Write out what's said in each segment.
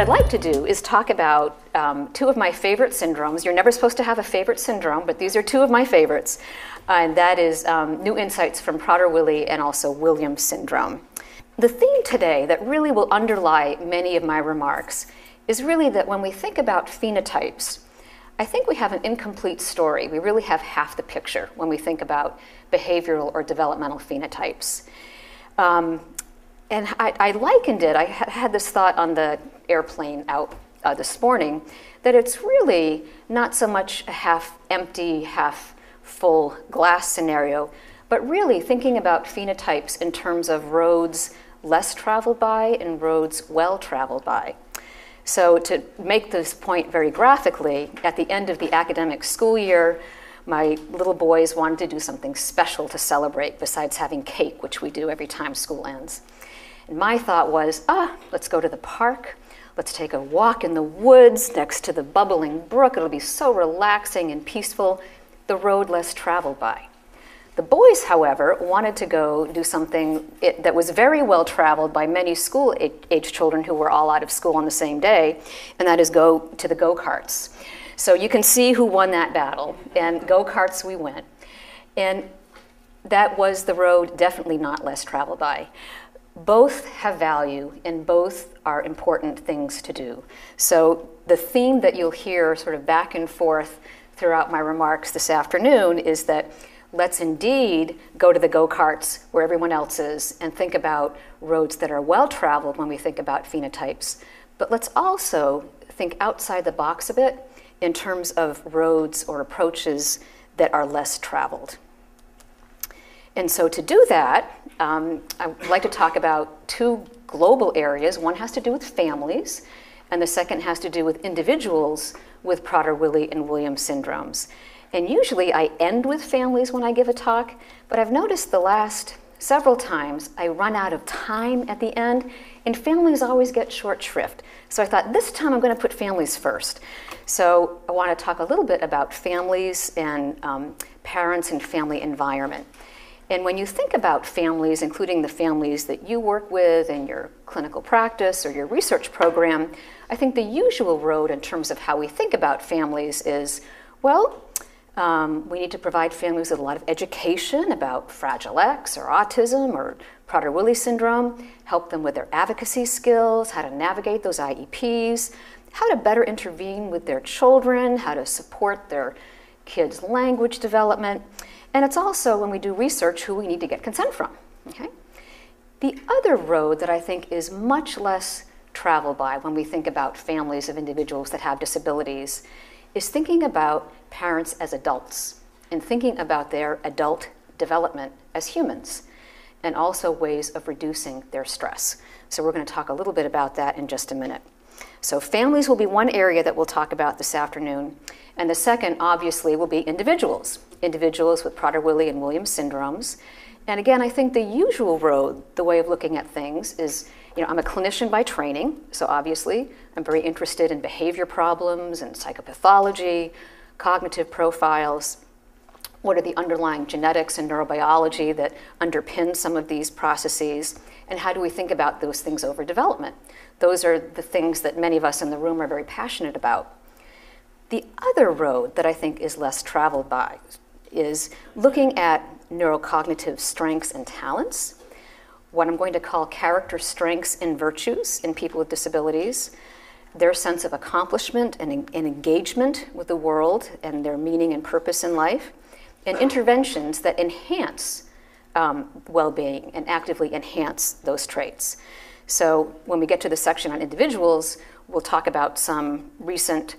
I'd like to do is talk about two of my favorite syndromes. You're never supposed to have a favorite syndrome, but these are two of my favorites. And that is new insights from Prader Willi and also Williams syndrome. The theme today that really will underlie many of my remarks is really that when we think about phenotypes, I think we have an incomplete story. We really have half the picture when we think about behavioral or developmental phenotypes. And I likened it, I had this thought on the airplane out this morning, that it's really not so much a half empty, half full glass scenario, but really thinking about phenotypes in terms of roads less traveled by and roads well traveled by. So to make this point very graphically, at the end of the academic school year, my little boys wanted to do something special to celebrate besides having cake, which we do every time school ends. And my thought was, let's go to the park. Let's take a walk in the woods next to the bubbling brook. It'll be so relaxing and peaceful, the road less traveled by. The boys, however, wanted to go do something that was very well traveled by many school-age children who were all out of school on the same day, and that is go to the go-karts. So you can see who won that battle, and go-karts we went. And that was the road definitely not less traveled by. Both have value and both are important things to do. So the theme that you'll hear sort of back and forth throughout my remarks this afternoon is that let's indeed go to the go-karts where everyone else is and think about roads that are well traveled when we think about phenotypes. But let's also think outside the box a bit in terms of roads or approaches that are less traveled. And so to do that, I'd like to talk about two global areas. One has to do with families, and the second has to do with individuals with Prader Willi and Williams syndromes. And usually I end with families when I give a talk, but I've noticed the last several times I run out of time at the end, and families always get short shrift. So I thought this time I'm going to put families first. So I want to talk a little bit about families and parents and family environment. And when you think about families, including the families that you work with in your clinical practice or your research program, I think the usual road in terms of how we think about families is, well, we need to provide families with a lot of education about Fragile X or autism or Prader Willi syndrome, help them with their advocacy skills, how to navigate those IEPs, how to better intervene with their children, how to support their kids' language development. And it's also, when we do research, who we need to get consent from, okay? The other road that I think is much less traveled by when we think about families of individuals that have disabilities is thinking about parents as adults and thinking about their adult development as humans and also ways of reducing their stress. So we're going to talk a little bit about that in just a minute. So families will be one area that we'll talk about this afternoon. And the second, obviously, will be individuals. Individuals with Prader Willi and Williams syndromes. And again, I think the usual road, the way of looking at things is, I'm a clinician by training, so obviously I'm very interested in behavior problems and psychopathology, cognitive profiles. What are the underlying genetics and neurobiology that underpin some of these processes? And how do we think about those things over development? Those are the things that many of us in the room are very passionate about. The other road that I think is less traveled by is looking at neurocognitive strengths and talents, what I'm going to call character strengths and virtues in people with disabilities, their sense of accomplishment and engagement with the world and their meaning and purpose in life, and interventions that enhance well-being and actively enhance those traits. So when we get to the section on individuals, we'll talk about some recent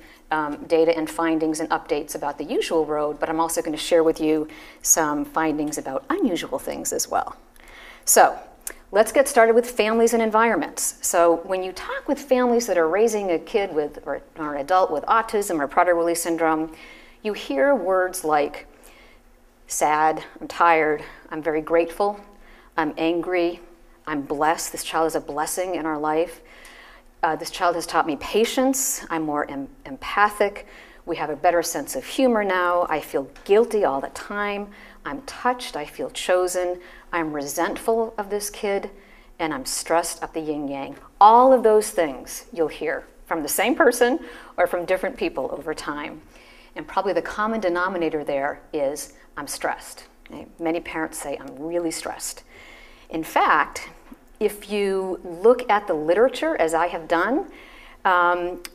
data and findings and updates about the usual road, but I'm also going to share with you some findings about unusual things as well. So let's get started with families and environments. So when you talk with families that are raising a kid with, or an adult with autism or Prader Willi syndrome, you hear words like sad, I'm tired, I'm very grateful, I'm angry, I'm blessed, this child is a blessing in our life. This child has taught me patience, I'm more empathic, we have a better sense of humor now, I feel guilty all the time, I'm touched, I feel chosen, I'm resentful of this kid, and I'm stressed up the yin-yang. All of those things you'll hear from the same person or from different people over time. And probably the common denominator there is I'm stressed. Okay? Many parents say I'm really stressed. In fact, if you look at the literature, as I have done,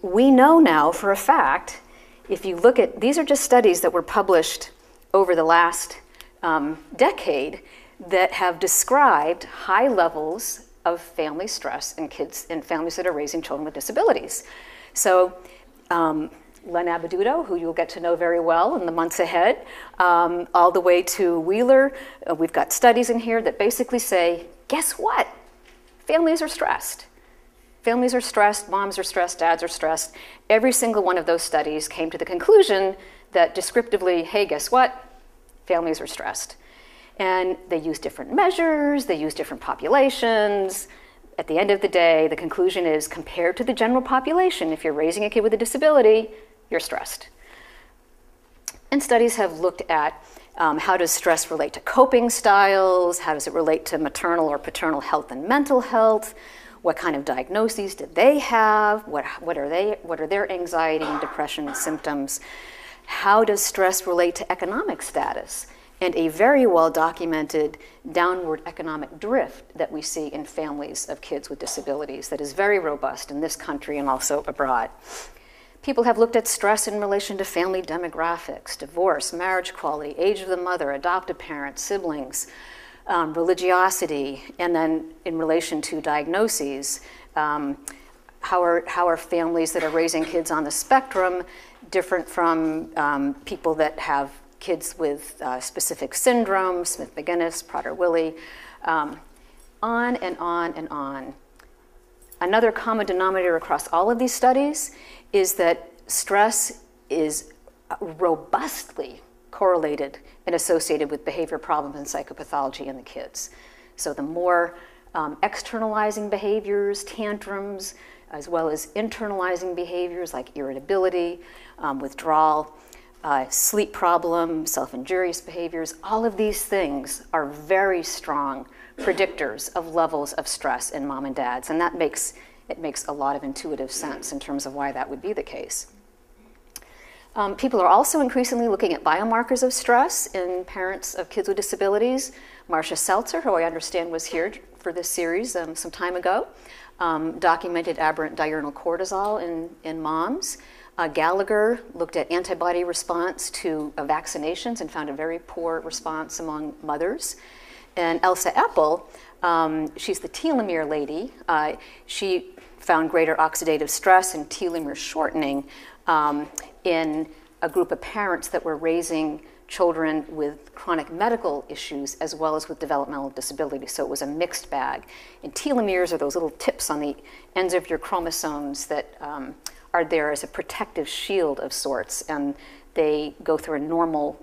we know now for a fact, if you look at, these are just studies that were published over the last decade that have described high levels of family stress in kids in families that are raising children with disabilities. So Len Abaduto, who you'll get to know very well in the months ahead, all the way to Wheeler, we've got studies in here that basically say, guess what? Families are stressed. Families are stressed, moms are stressed, dads are stressed. Every single one of those studies came to the conclusion that descriptively, hey, guess what? Families are stressed. And they use different measures, they use different populations. At the end of the day, the conclusion is compared to the general population, if you're raising a kid with a disability, you're stressed. And studies have looked at how does stress relate to coping styles, how does it relate to maternal or paternal health and mental health, what kind of diagnoses do they have, what are their anxiety and depression symptoms, how does stress relate to economic status, and a very well documented downward economic drift that we see in families of kids with disabilities that is very robust in this country and also abroad. People have looked at stress in relation to family demographics, divorce, marriage quality, age of the mother, adoptive parents, siblings, religiosity, and then in relation to diagnoses, how are families that are raising kids on the spectrum different from people that have kids with specific syndromes, Smith-Magenis, Prader Willi, on and on and on. Another common denominator across all of these studies is that stress is robustly correlated and associated with behavior problems and psychopathology in the kids. So the more externalizing behaviors, tantrums, as well as internalizing behaviors like irritability, withdrawal, sleep problems, self-injurious behaviors, all of these things are very strong predictors of levels of stress in mom and dads, and it makes a lot of intuitive sense in terms of why that would be the case. People are also increasingly looking at biomarkers of stress in parents of kids with disabilities. Marcia Seltzer, who I understand was here for this series some time ago, documented aberrant diurnal cortisol in moms. Gallagher looked at antibody response to vaccinations and found a very poor response among mothers. And Elsa Eppel, she's the telomere lady. She found greater oxidative stress and telomere shortening in a group of parents that were raising children with chronic medical issues as well as with developmental disabilities. So it was a mixed bag. And telomeres are those little tips on the ends of your chromosomes that are there as a protective shield of sorts, and they go through a normal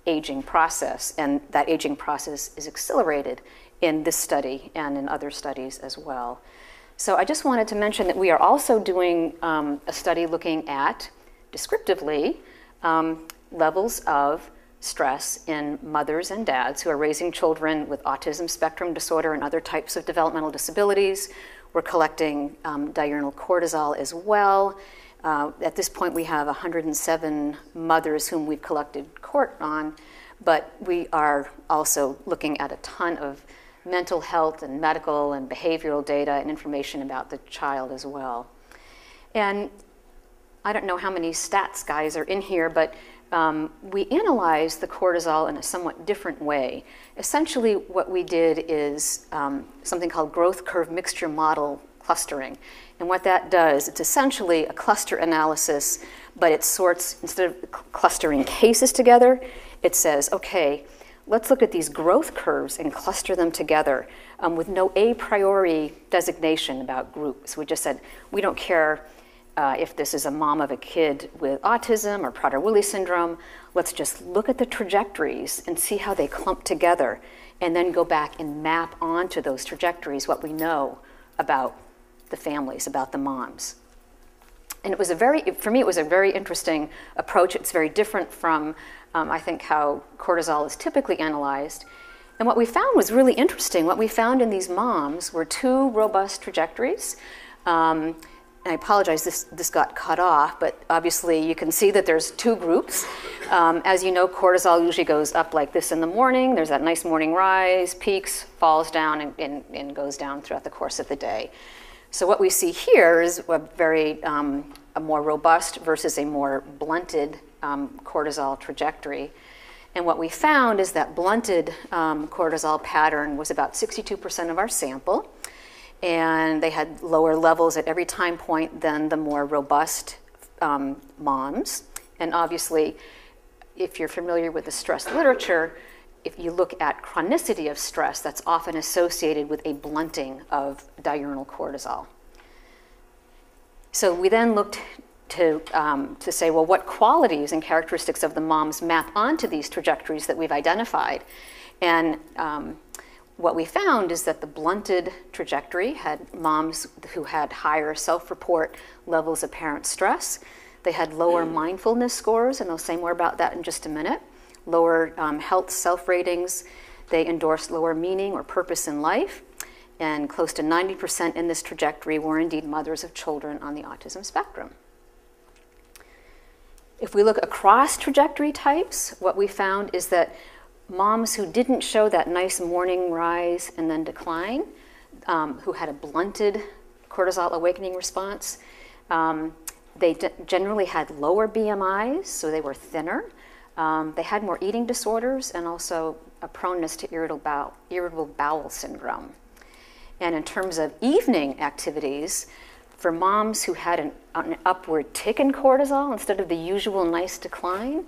aging process, and that aging process is accelerated in this study and in other studies as well. So I just wanted to mention that we are also doing a study looking at, descriptively, levels of stress in mothers and dads who are raising children with autism spectrum disorder and other types of developmental disabilities. We're collecting diurnal cortisol as well. At this point, we have 107 mothers whom we've collected cohort on, but we are also looking at a ton of mental health and medical and behavioral data and information about the child as well. And I don't know how many stats guys are in here, but we analyzed the cortisol in a somewhat different way. Essentially, what we did is something called growth curve mixture model clustering. And what that does, it's essentially a cluster analysis, but it sorts, instead of clustering cases together, it says, okay, let's look at these growth curves and cluster them together with no a priori designation about groups. We just said, we don't care if this is a mom of a kid with autism or Prader-Willi syndrome. Let's just look at the trajectories and see how they clump together, and then go back and map onto those trajectories what we know about the families, about the moms. And it was for me, it was a very interesting approach. It's very different from, I think, how cortisol is typically analyzed. And what we found was really interesting. What we found in these moms were two robust trajectories. I apologize, this got cut off, but obviously you can see that there's two groups. As you know, cortisol usually goes up like this in the morning. There's that nice morning rise, peaks, falls down, and goes down throughout the course of the day. So what we see here is a more robust versus a more blunted cortisol trajectory. And what we found is that blunted cortisol pattern was about 62% of our sample. And they had lower levels at every time point than the more robust moms. And obviously, if you're familiar with the stress literature, if you look at chronicity of stress, that's often associated with a blunting of diurnal cortisol. So we then looked to say, well, what qualities and characteristics of the moms map onto these trajectories that we've identified? And what we found is that the blunted trajectory had moms who had higher self-report levels of parent stress. They had lower mindfulness scores, and I'll say more about that in just a minute. Lower health self-ratings. They endorsed lower meaning or purpose in life. And close to 90% in this trajectory were indeed mothers of children on the autism spectrum. If we look across trajectory types, what we found is that moms who didn't show that nice morning rise and then decline, who had a blunted cortisol awakening response, they generally had lower BMIs, so they were thinner. They had more eating disorders and also a proneness to irritable bowel syndrome. And in terms of evening activities, for moms who had an upward tick in cortisol instead of the usual nice decline,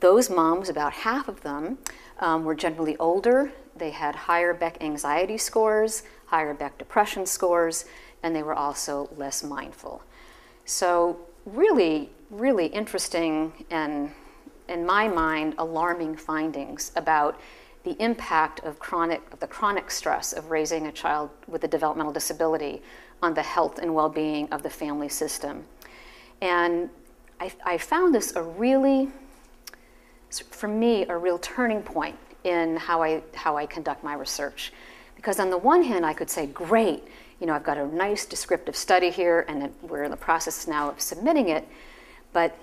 those moms, about half of them, were generally older. They had higher Beck anxiety scores, higher Beck depression scores, and they were also less mindful. So really, really interesting and, in my mind, alarming findings about the impact of the chronic stress of raising a child with a developmental disability on the health and well-being of the family system. And I found this for me, a real turning point in how I conduct my research. Because on the one hand, I could say, great, I've got a nice descriptive study here, and we're in the process now of submitting it, but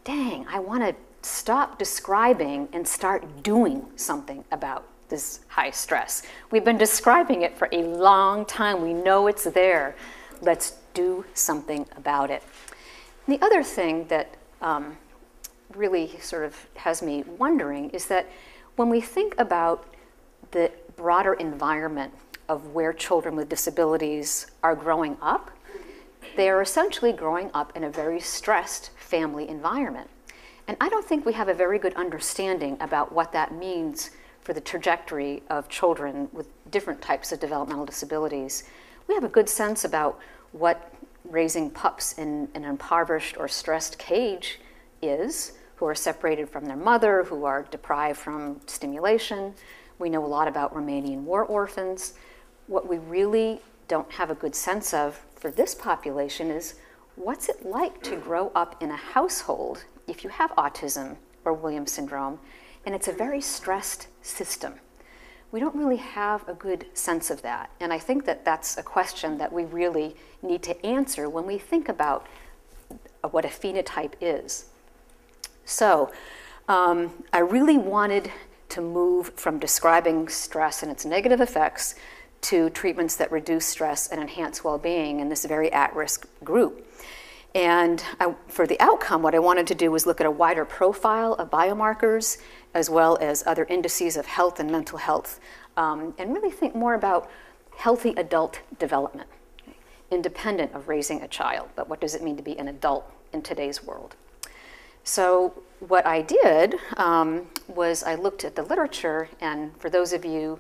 dang, I want to stop describing and start doing something about this high stress. We've been describing it for a long time. We know it's there. Let's do something about it. And the other thing that really sort of has me wondering is that when we think about the broader environment of where children with disabilities are growing up, they are essentially growing up in a very stressed family environment. And I don't think we have a very good understanding about what that means for the trajectory of children with different types of developmental disabilities. We have a good sense about what raising pups in an impoverished or stressed cage is, who are separated from their mother, who are deprived from stimulation. We know a lot about Romanian war orphans. What we really don't have a good sense of for this population is what's it like to grow up in a household if you have autism or Williams syndrome, and it's a very stressed system. We don't really have a good sense of that. And I think that that's a question that we really need to answer when we think about what a phenotype is. So I really wanted to move from describing stress and its negative effects to treatments that reduce stress and enhance well-being in this very at-risk group. And for the outcome, what I wanted to do was look at a wider profile of biomarkers as well as other indices of health and mental health, and really think more about healthy adult development, independent of raising a child. But what does it mean to be an adult in today's world? So what I did was I looked at the literature, and for those of you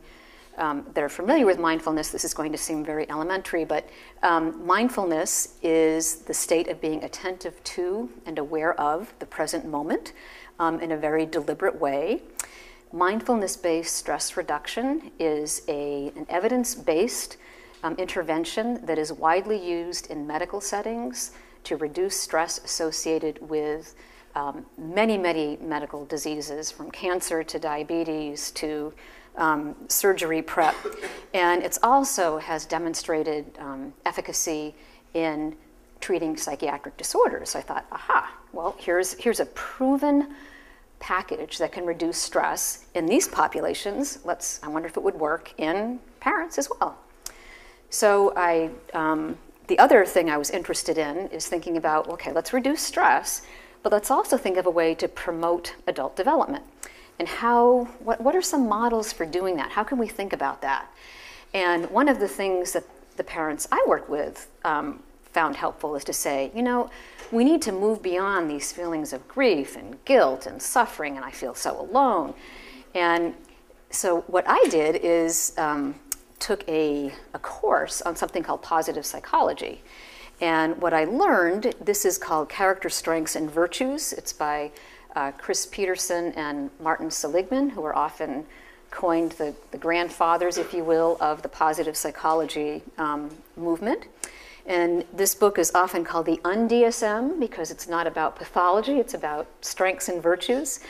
that are familiar with mindfulness, this is going to seem very elementary, but mindfulness is the state of being attentive to and aware of the present moment in a very deliberate way. Mindfulness-based stress reduction is an evidence-based intervention that is widely used in medical settings to reduce stress associated with many, many medical diseases, from cancer to diabetes to surgery prep. And it also has demonstrated efficacy in treating psychiatric disorders. So I thought, aha, well, here's a proven package that can reduce stress in these populations. I wonder if it would work in parents as well. So the other thing I was interested in is thinking about, okay, let's reduce stress, but let's also think of a way to promote adult development. And what are some models for doing that? How can we think about that? And one of the things that the parents I work with found helpful is to say, we need to move beyond these feelings of grief and guilt and suffering, and I feel so alone. And so what I did is took a course on something called positive psychology. And what I learned, this is called Character Strengths and Virtues. It's by Chris Peterson and Martin Seligman, who are often coined the grandfathers, if you will, of the positive psychology movement. And this book is often called the UNDSM because it's not about pathology, it's about strengths and virtues.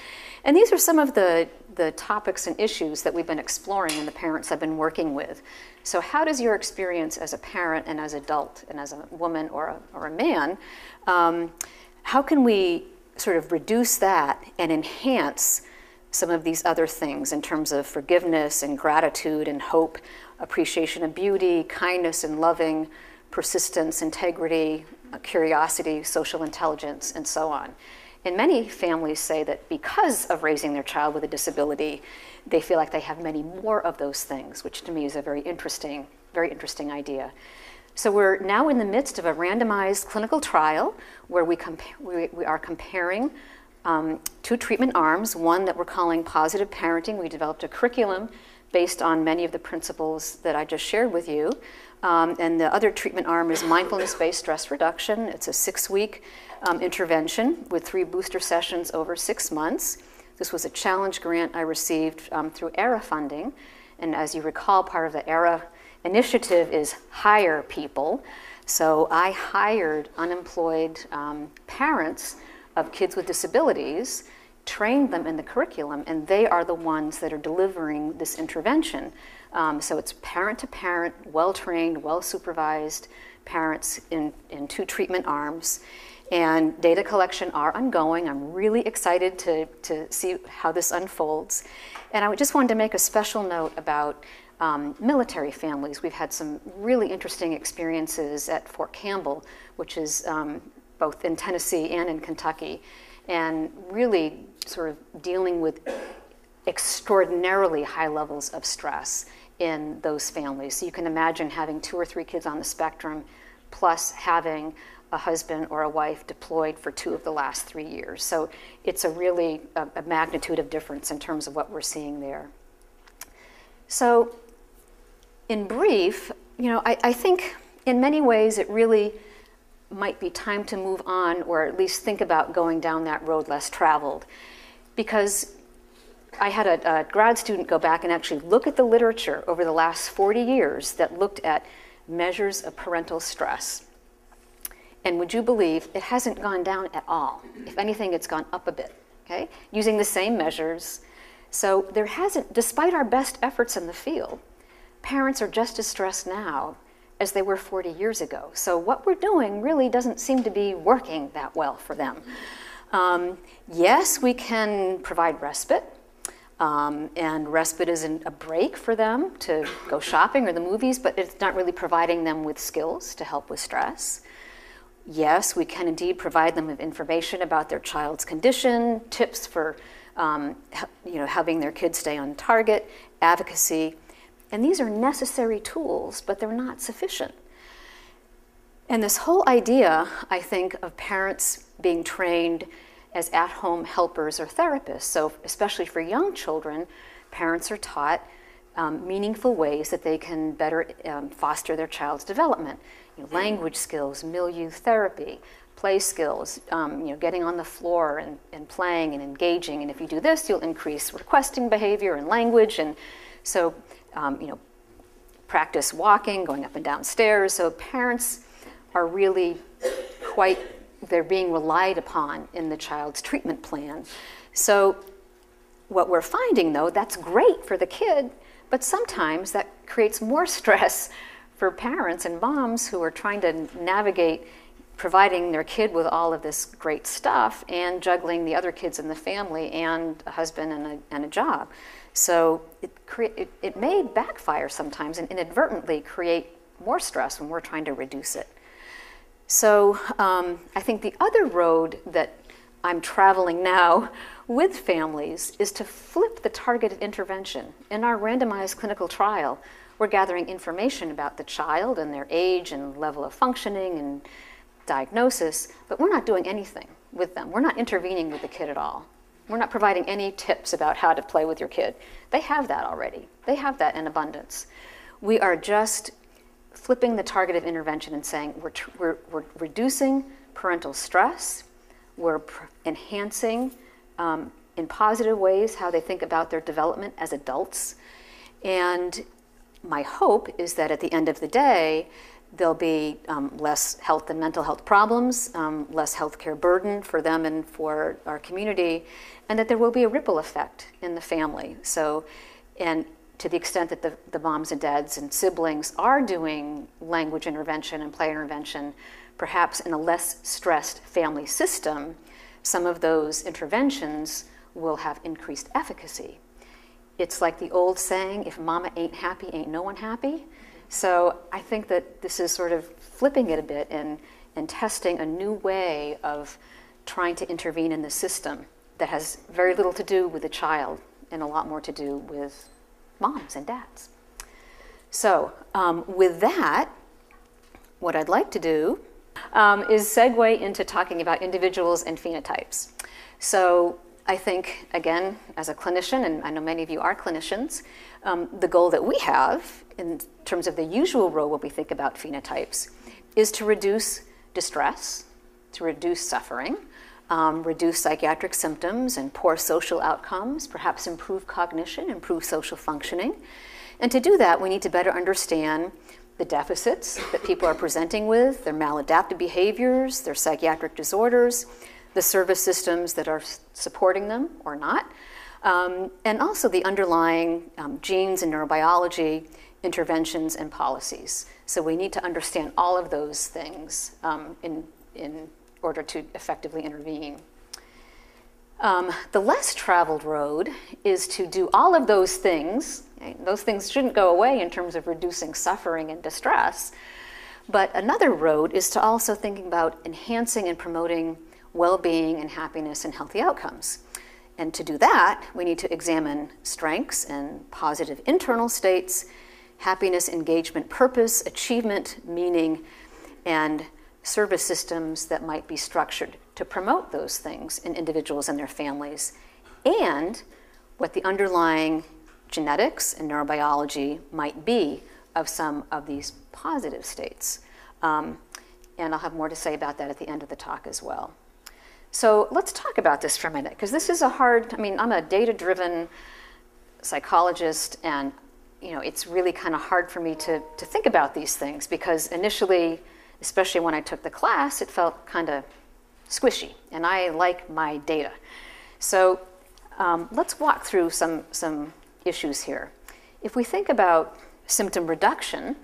And these are some of the topics and issues that we've been exploring and the parents I've been working with. So how does your experience as a parent and as an adult and as a woman or a man, how can we sort of reduce that and enhance some of these other things in terms of forgiveness and gratitude and hope, appreciation of beauty, kindness and loving, persistence, integrity, curiosity, social intelligence, and so on. And many families say that because of raising their child with a disability, they feel like they have many more of those things, which to me is a very interesting idea. So we're now in the midst of a randomized clinical trial where we are comparing two treatment arms, one that we're calling positive parenting. We developed a curriculum based on many of the principles that I just shared with you. And the other treatment arm is mindfulness-based stress reduction. It's a 6-week intervention with 3 booster sessions over 6 months. This was a challenge grant I received through ERA funding. And as you recall, part of the ERA initiative is hire people. So I hired unemployed parents of kids with disabilities, trained them in the curriculum, and they are the ones that are delivering this intervention. So it's parent-to-parent, well-trained, well-supervised parents in 2 treatment arms. And data collection are ongoing. I'm really excited to see how this unfolds. And I just wanted to make a special note about military families. We've had some really interesting experiences at Fort Campbell, which is both in Tennessee and in Kentucky, and really sort of dealing with extraordinarily high levels of stress in those families. So you can imagine having 2 or 3 kids on the spectrum, plus having a husband or a wife deployed for 2 of the last 3 years. So it's a really a magnitude of difference in terms of what we're seeing there. So in brief, I think in many ways it really might be time to move on, or at least think about going down that road less traveled. Because I had a grad student go back and actually look at the literature over the last 40 years that looked at measures of parental stress. And would you believe it hasn't gone down at all? If anything, it's gone up a bit, okay? Using the same measures. So there hasn't, despite our best efforts in the field, parents are just as stressed now as they were 40 years ago. So what we're doing really doesn't seem to be working that well for them. Yes, we can provide respite, and respite isn't a break for them to go shopping or the movies, but it's not really providing them with skills to help with stress. Yes, we can indeed provide them with information about their child's condition, tips for helping their kids stay on target, advocacy. And these are necessary tools, but they're not sufficient. And this whole idea, I think, of parents being trained as at-home helpers or therapists. So especially for young children, parents are taught meaningful ways that they can better foster their child's development. Language skills, milieu therapy, play skills, getting on the floor and playing and engaging. And if you do this, you'll increase requesting behavior and language. And so, practice walking, going up and down stairs. So parents are really they're being relied upon in the child's treatment plan. So what we're finding, though, that's great for the kid, but sometimes that creates more stress for parents and moms who are trying to navigate providing their kid with all of this great stuff and juggling the other kids in the family and a husband and a job. So it may backfire sometimes and inadvertently create more stress when we're trying to reduce it. So I think the other road that I'm traveling now with families is to flip the targeted intervention. In our randomized clinical trial, we're gathering information about the child and their age and level of functioning and diagnosis, but we're not doing anything with them. We're not intervening with the kid at all. We're not providing any tips about how to play with your kid. They have that already. They have that in abundance. We are just flipping the targeted intervention and saying we're reducing parental stress, we're enhancing in positive ways how they think about their development as adults, and my hope is that at the end of the day, there'll be less health and mental health problems, less healthcare burden for them and for our community, and that there will be a ripple effect in the family. So, and to the extent that the moms and dads and siblings are doing language intervention and play intervention, perhaps in a less stressed family system, some of those interventions will have increased efficacy. It's like the old saying, if mama ain't happy, ain't no one happy. So I think that this is sort of flipping it a bit and testing a new way of trying to intervene in the system that has very little to do with the child and a lot more to do with moms and dads. So with that, what I'd like to do is segue into talking about individuals and phenotypes. So I think, again, as a clinician, and I know many of you are clinicians, the goal that we have in terms of the usual role when we think about phenotypes is to reduce distress, to reduce suffering, reduce psychiatric symptoms and poor social outcomes, perhaps improve cognition, improve social functioning. And to do that, we need to better understand the deficits that people are presenting with, their maladaptive behaviors, their psychiatric disorders, the service systems that are supporting them or not, and also the underlying genes and neurobiology, interventions and policies. So we need to understand all of those things in order to effectively intervene. The less traveled road is to do all of those things. Those things shouldn't go away in terms of reducing suffering and distress. But another road is to also thinking about enhancing and promoting well-being and happiness and healthy outcomes. And to do that, we need to examine strengths and positive internal states, happiness, engagement, purpose, achievement, meaning, and service systems that might be structured to promote those things in individuals and their families, and what the underlying genetics and neurobiology might be of some of these positive states. And I'll have more to say about that at the end of the talk as well. So let's talk about this for a minute, because this is a hard, I'm a data-driven psychologist, and it's really kind of hard for me to think about these things, because initially, especially when I took the class, it felt kind of squishy, and I like my data. So let's walk through some issues here. If we think about symptom reduction,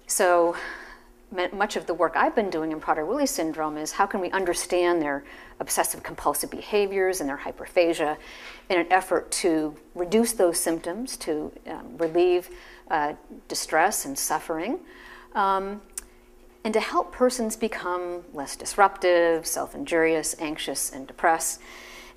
so much of the work I've been doing in Prader Willi syndrome is how can we understand their obsessive compulsive behaviors and their hyperphagia in an effort to reduce those symptoms, to relieve distress and suffering, and to help persons become less disruptive, self-injurious, anxious, and depressed,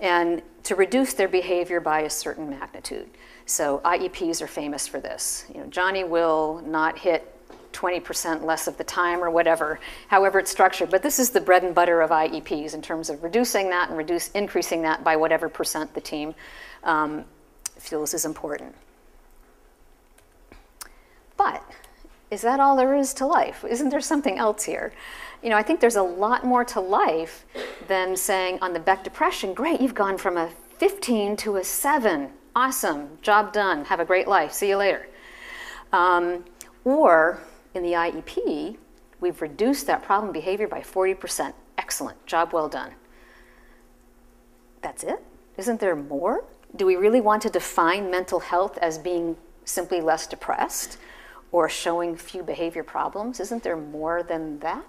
and to reduce their behavior by a certain magnitude. So IEPs are famous for this. Johnny will not hit 20% less of the time or whatever, however it's structured. But this is the bread and butter of IEPs in terms of reducing that and increasing that by whatever percent the team feels is important. But is that all there is to life? Isn't there something else here? I think there's a lot more to life than saying on the Beck depression, great, you've gone from a 15 to a 7. Awesome, job done, have a great life, see you later. Or in the IEP, we've reduced that problem behavior by 40%. Excellent, job well done. That's it? Isn't there more? Do we really want to define mental health as being simply less depressed? or showing few behavior problems. Isn't there more than that?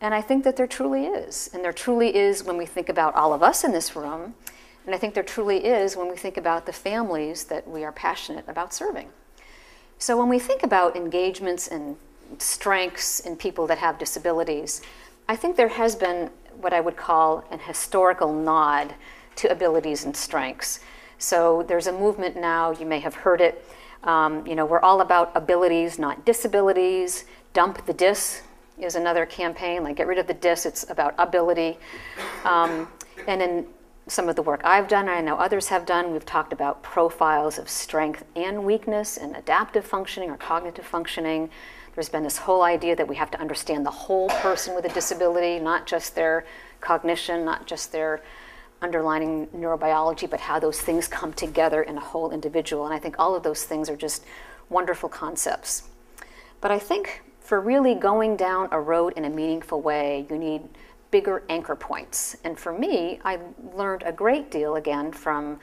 And I think that there truly is. And there truly is when we think about all of us in this room. And I think there truly is when we think about the families that we are passionate about serving. So when we think about engagements and strengths in people that have disabilities, I think there has been what I would call an historical nod to abilities and strengths. So there's a movement now, you may have heard it, we're all about abilities, not disabilities. Dump the dis is another campaign, like get rid of the dis, it's about ability. And in some of the work I've done, and I know others have done, we've talked about profiles of strength and weakness and adaptive functioning or cognitive functioning. There's been this whole idea that we have to understand the whole person with a disability, not just their cognition, not just their underlying neurobiology, but how those things come together in a whole individual. And I think all of those things are just wonderful concepts. But I think for really going down a road in a meaningful way, you need bigger anchor points. And for me, I learned a great deal, again, from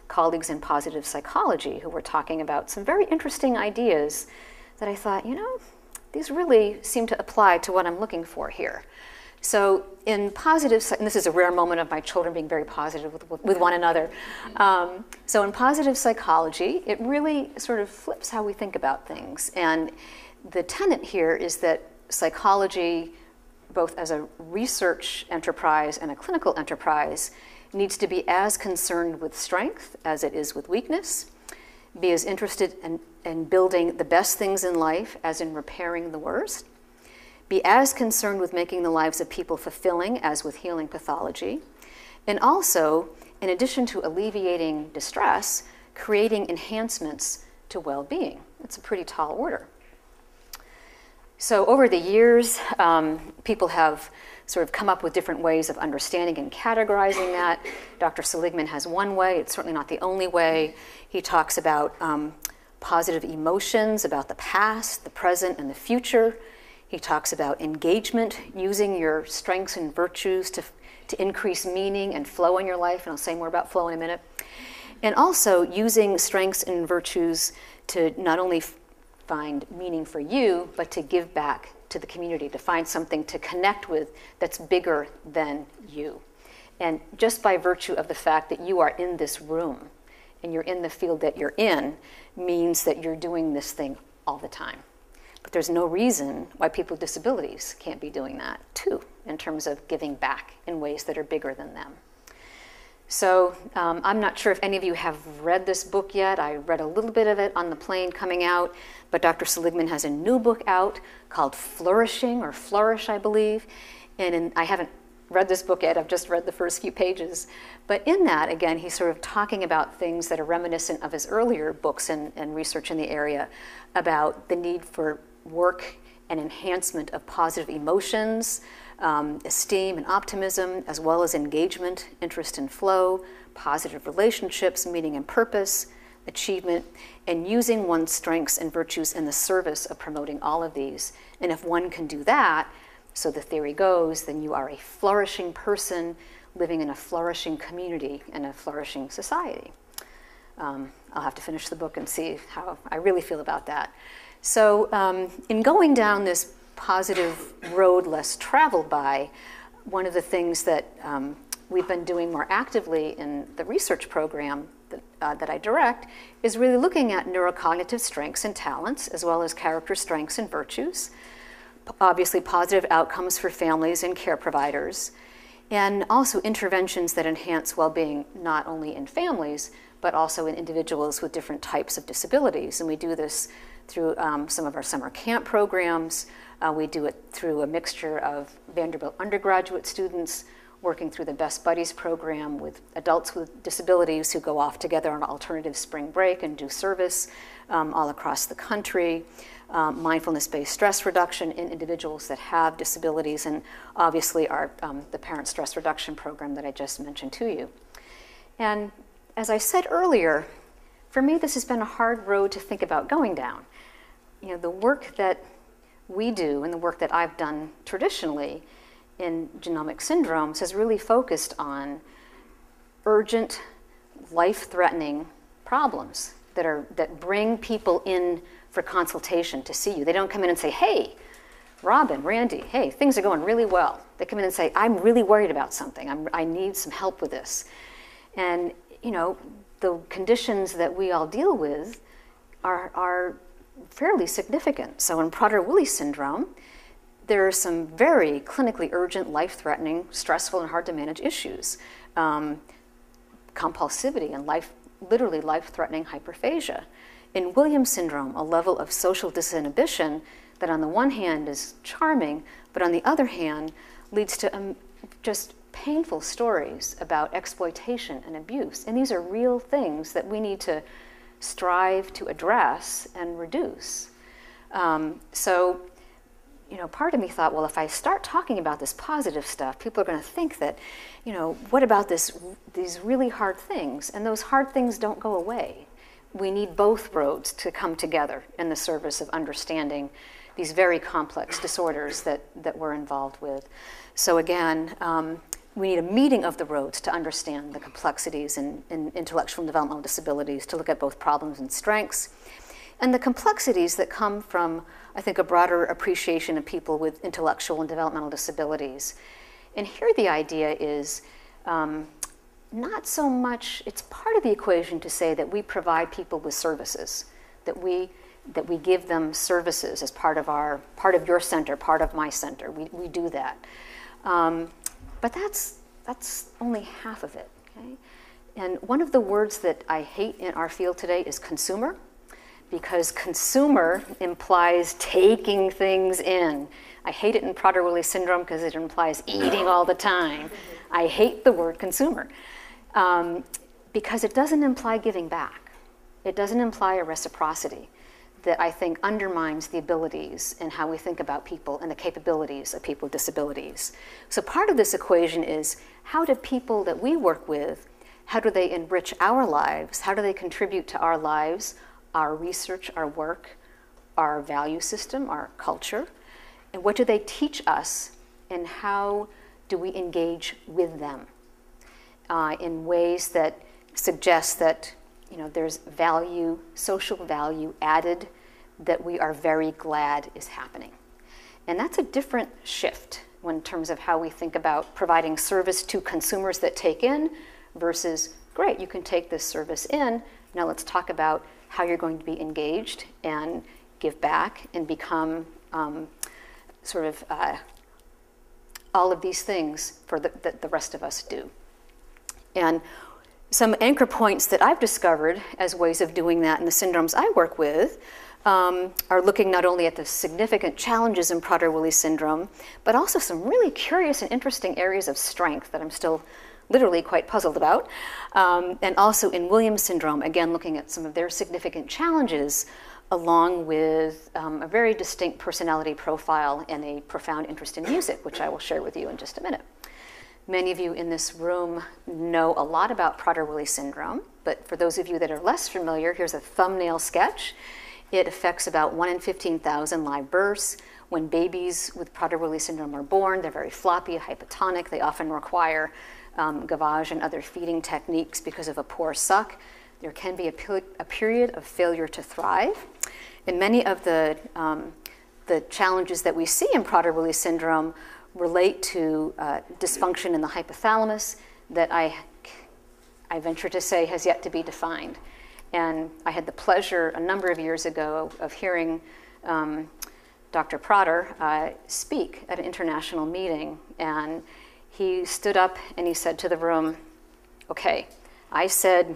colleagues in positive psychology who were talking about some very interesting ideas that I thought, these really seem to apply to what I'm looking for here. So in positive, and this is a rare moment of my children being very positive with one another. So in positive psychology, it really sort of flips how we think about things. And the tenet here is that psychology, both as a research enterprise and a clinical enterprise, needs to be as concerned with strength as it is with weakness, be as interested in building the best things in life as in repairing the worst, be as concerned with making the lives of people fulfilling as with healing pathology, and also, in addition to alleviating distress, creating enhancements to well-being. It's a pretty tall order. So over the years, people have sort of come up with different ways of understanding and categorizing that. Dr. Seligman has one way. It's certainly not the only way. He talks about positive emotions, about the past, the present, and the future. He talks about engagement, using your strengths and virtues to increase meaning and flow in your life, and I'll say more about flow in a minute. And also using strengths and virtues to not only find meaning for you, but to give back to the community, to find something to connect with that's bigger than you. And just by virtue of the fact that you are in this room and you're in the field that you're in means that you're doing this thing all the time. But there's no reason why people with disabilities can't be doing that too, in terms of giving back in ways that are bigger than them. So I'm not sure if any of you have read this book yet. I read a little bit of it on the plane coming out, but Dr. Seligman has a new book out called Flourishing, or Flourish, I believe. And I haven't read this book yet, I've just read the first few pages. But in that, again, he's sort of talking about things that are reminiscent of his earlier books and research in the area about the need for work and enhancement of positive emotions, esteem and optimism, as well as engagement, interest and flow, positive relationships, meaning and purpose, achievement, and using one's strengths and virtues in the service of promoting all of these. And if one can do that, so the theory goes, then you are a flourishing person living in a flourishing community and a flourishing society. I'll have to finish the book and see how I really feel about that. So in going down this positive road less traveled by, one of the things that we've been doing more actively in the research program that I direct is really looking at neurocognitive strengths and talents, as well as character strengths and virtues, obviously positive outcomes for families and care providers, and also interventions that enhance well-being not only in families, but also in individuals with different types of disabilities. And we do this through some of our summer camp programs. We do it through a mixture of Vanderbilt undergraduate students working through the Best Buddies program with adults with disabilities who go off together on alternative spring break and do service all across the country. Mindfulness-based stress reduction in individuals that have disabilities, and obviously the parent stress reduction program that I just mentioned to you. And as I said earlier, for me this has been a hard road to think about going down. The work that we do and the work that I've done traditionally in genomic syndromes has really focused on urgent, life-threatening problems that bring people in for consultation to see you. They don't come in and say, hey, Robin, Randy, hey, things are going really well. They come in and say, I'm really worried about something. I need some help with this. And, you know, the conditions that we all deal with are fairly significant. So in Prader Willi syndrome, there are some very clinically urgent, life-threatening, stressful, and hard-to-manage issues. Compulsivity and literally life-threatening hyperphagia. In Williams syndrome, a level of social disinhibition that on the one hand is charming, but on the other hand leads to just painful stories about exploitation and abuse. And these are real things that we need to strive to address and reduce. So, you know, part of me thought, well, if I start talking about this positive stuff, people are going to think that, you know, what about these really hard things? And those hard things don't go away. We need both roads to come together in the service of understanding these very complex disorders that we're involved with. So again, we need a meeting of the roads to understand the complexities in intellectual and developmental disabilities, to look at both problems and strengths, and the complexities that come from, I think, a broader appreciation of people with intellectual and developmental disabilities. And here the idea is not so much, it's part of the equation to say that we provide people with services, that we give them services as part of your center, part of my center. We do that. But that's only half of it, okay? And one of the words that I hate in our field today is consumer, because consumer implies taking things in. I hate it in Prader-Willi syndrome because it implies eating all the time. I hate the word consumer because it doesn't imply giving back. It doesn't imply a reciprocity that I think undermines the abilities and how we think about people and the capabilities of people with disabilities. So part of this equation is, how do people that we work with, how do they enrich our lives? How do they contribute to our lives, our research, our work, our value system, our culture? And what do they teach us, and how do we engage with them in ways that suggest that, you know, there's value, social value added that we are very glad is happening. And that's a different shift in terms of how we think about providing service to consumers that take in versus, great, you can take this service in, now let's talk about how you're going to be engaged and give back and become all of these things for that the rest of us do. And some anchor points that I've discovered as ways of doing that in the syndromes I work with are looking not only at the significant challenges in Prader-Willi syndrome, but also some really curious and interesting areas of strength that I'm still literally quite puzzled about. And also in Williams syndrome, again, looking at some of their significant challenges along with a very distinct personality profile and a profound interest in music, which I will share with you in just a minute. Many of you in this room know a lot about Prader-Willi syndrome, but for those of you that are less familiar, here's a thumbnail sketch. It affects about 1 in 15,000 live births. When babies with Prader-Willi syndrome are born, they're very floppy, hypotonic. They often require gavage and other feeding techniques because of a poor suck. There can be a period of failure to thrive. And many of the challenges that we see in Prader-Willi syndrome relate to dysfunction in the hypothalamus that I venture to say has yet to be defined. And I had the pleasure a number of years ago of hearing Dr. Prader speak at an international meeting. And he stood up and he said to the room, okay, I said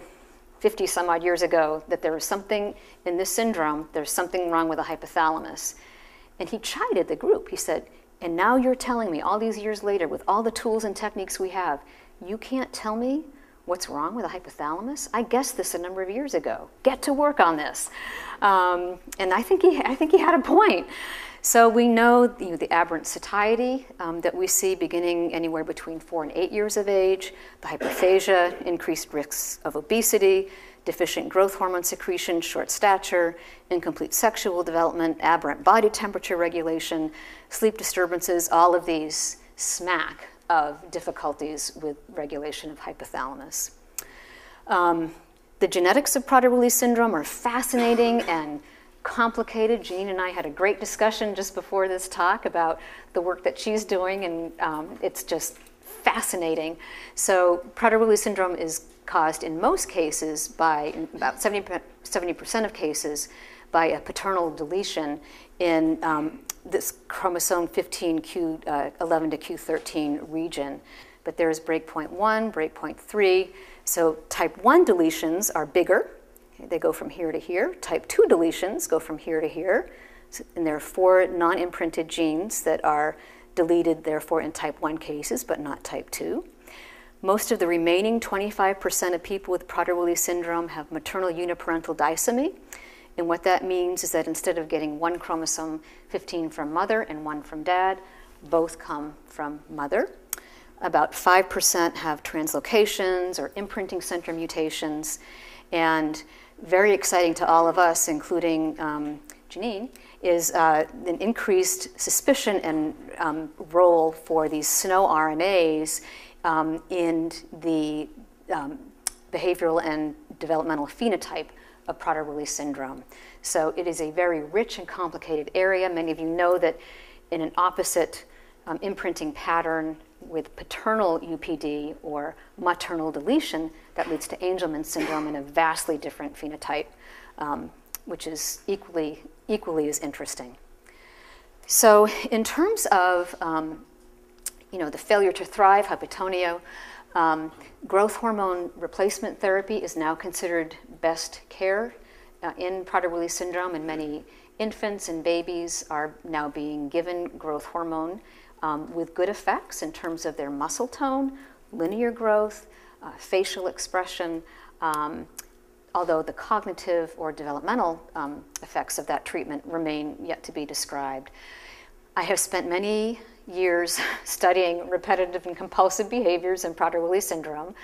50 some odd years ago that there was something in this syndrome, there's something wrong with the hypothalamus. And he chided the group. He said, and now you're telling me all these years later with all the tools and techniques we have, you can't tell me what's wrong with the hypothalamus? I guessed this a number of years ago. Get to work on this. And I think he had a point. So we know the aberrant satiety that we see beginning anywhere between 4 and 8 years of age, the hyperphagia, increased risks of obesity, deficient growth hormone secretion, short stature, incomplete sexual development, aberrant body temperature regulation, sleep disturbances, all of these smack of difficulties with regulation of hypothalamus. The genetics of Prader-Willi syndrome are fascinating and complicated. Jean and I had a great discussion just before this talk about the work that she's doing, and it's just fascinating. So Prader-Willi syndrome is caused in most cases by, in about 70% of cases, by a paternal deletion in this chromosome 15q11 to q13 region. But there's breakpoint 1, breakpoint 3. So type 1 deletions are bigger. They go from here to here. Type 2 deletions go from here to here. And there are 4 non-imprinted genes that are deleted, therefore, in type 1 cases, but not type 2. Most of the remaining 25% of people with Prader-Willi syndrome have maternal uniparental disomy. And what that means is that instead of getting 1 chromosome 15 from mother and 1 from dad, both come from mother. About 5% have translocations or imprinting center mutations. And very exciting to all of us, including Janine, is an increased suspicion and role for these SNO RNAs in the behavioral and developmental phenotype of Prader-Willi syndrome. So it is a very rich and complicated area. Many of you know that in an opposite imprinting pattern with paternal UPD or maternal deletion, that leads to Angelman syndrome in a vastly different phenotype, which is equally as interesting. So in terms of the failure to thrive, hypotonia, growth hormone replacement therapy is now considered best care in Prader-Willi syndrome, and many infants and babies are now being given growth hormone with good effects in terms of their muscle tone, linear growth, facial expression, although the cognitive or developmental effects of that treatment remain yet to be described. I have spent many years studying repetitive and compulsive behaviors in Prader-Willi syndrome.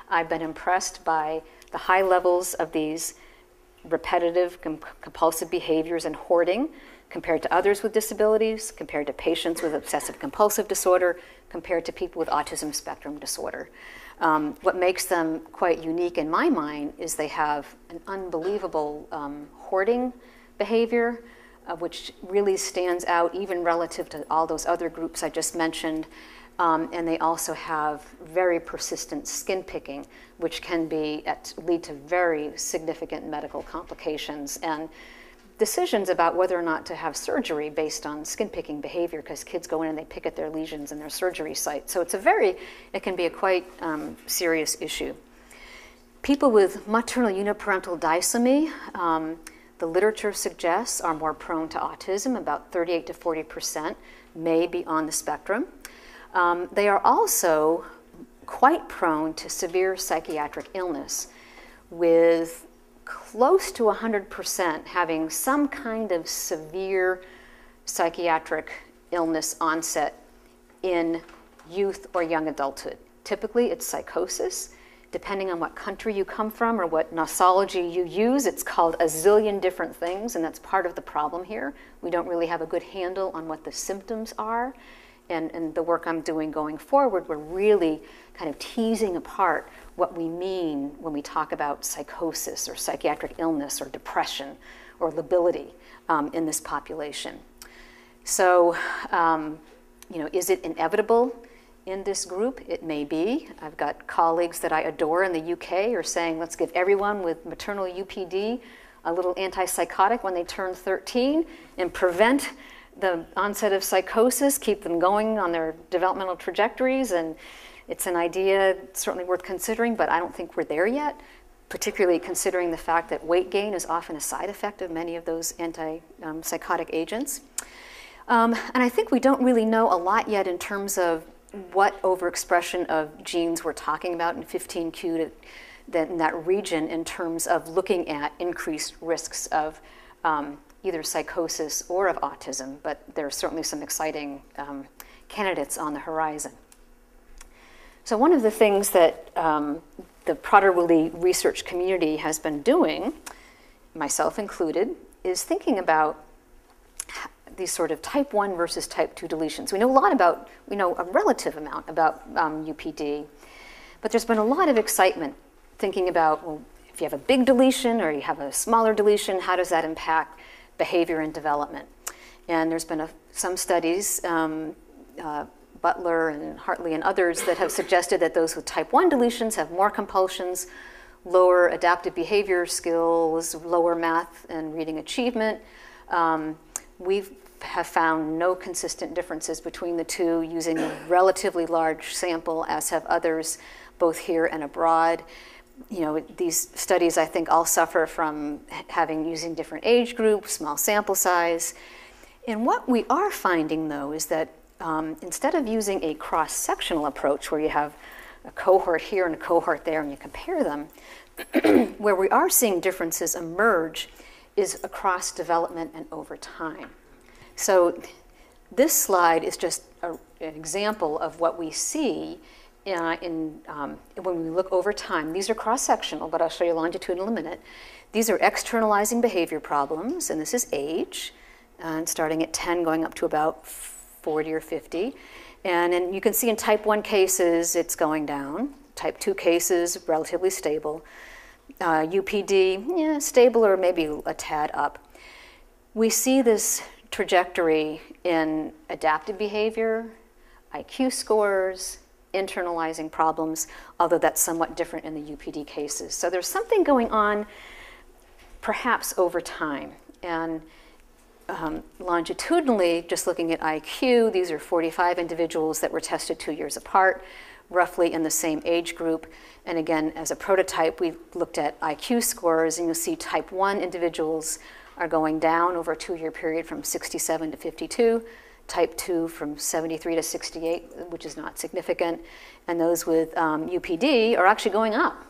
I've been impressed by the high levels of these repetitive compulsive behaviors and hoarding compared to others with disabilities, compared to patients with obsessive compulsive disorder, compared to people with autism spectrum disorder. What makes them quite unique in my mind is they have an unbelievable hoarding behavior, which really stands out even relative to all those other groups I just mentioned. And they also have very persistent skin picking, which can lead to very significant medical complications and decisions about whether or not to have surgery based on skin picking behavior, because kids go in and they pick at their lesions in their surgery site. So it can be a quite serious issue. People with maternal uniparental disomy, the literature suggests, are more prone to autism. About 38 to 40% may be on the spectrum. They are also quite prone to severe psychiatric illness, with close to 100% having some kind of severe psychiatric illness onset in youth or young adulthood. Typically, it's psychosis. Depending on what country you come from or what nosology you use, it's called a zillion different things, and that's part of the problem here. We don't really have a good handle on what the symptoms are. And the work I'm doing going forward, we're really kind of teasing apart what we mean when we talk about psychosis or psychiatric illness or depression or lability in this population. So, is it inevitable in this group? It may be. I've got colleagues that I adore in the UK are saying, let's give everyone with maternal UPD a little antipsychotic when they turn 13 and prevent the onset of psychosis, keep them going on their developmental trajectories. And it's an idea certainly worth considering, but I don't think we're there yet, particularly considering the fact that weight gain is often a side effect of many of those antipsychotic agents. And I think we don't really know a lot yet in terms of what overexpression of genes we're talking about in 15q in that region in terms of looking at increased risks of either psychosis or of autism, but there are certainly some exciting candidates on the horizon. So one of the things that the Prader-Willi research community has been doing, myself included, is thinking about these sort of type 1 versus type 2 deletions. We know a relative amount about UPD, but there's been a lot of excitement thinking about, well, if you have a big deletion or you have a smaller deletion, how does that impact behavior and development? And there's been some studies, Butler and Hartley and others, that have suggested that those with type 1 deletions have more compulsions, lower adaptive behavior skills, lower math and reading achievement. We have found no consistent differences between the two using a relatively large sample, as have others, both here and abroad. You know, these studies, I think, all suffer from using different age groups, small sample size. And what we are finding, though, is that instead of using a cross-sectional approach where you have a cohort here and a cohort there and you compare them, where we are seeing differences emerge is across development and over time. So this slide is just an example of what we see when we look over time. These are cross-sectional, but I'll show you longitudinal in a minute. These are externalizing behavior problems, and this is age, and starting at 10 going up to about 40 or 50. And then you can see in type 1 cases, it's going down. Type 2 cases, relatively stable. UPD, yeah, stable or maybe a tad up. We see this trajectory in adaptive behavior, IQ scores, internalizing problems, although that's somewhat different in the UPD cases. So there's something going on perhaps over time. And longitudinally, just looking at IQ, these are 45 individuals that were tested 2 years apart, roughly in the same age group. And again, as a prototype, we looked at IQ scores, and you'll see type 1 individuals are going down over a 2-year period from 67 to 52, type 2 from 73 to 68, which is not significant, and those with UPD are actually going up.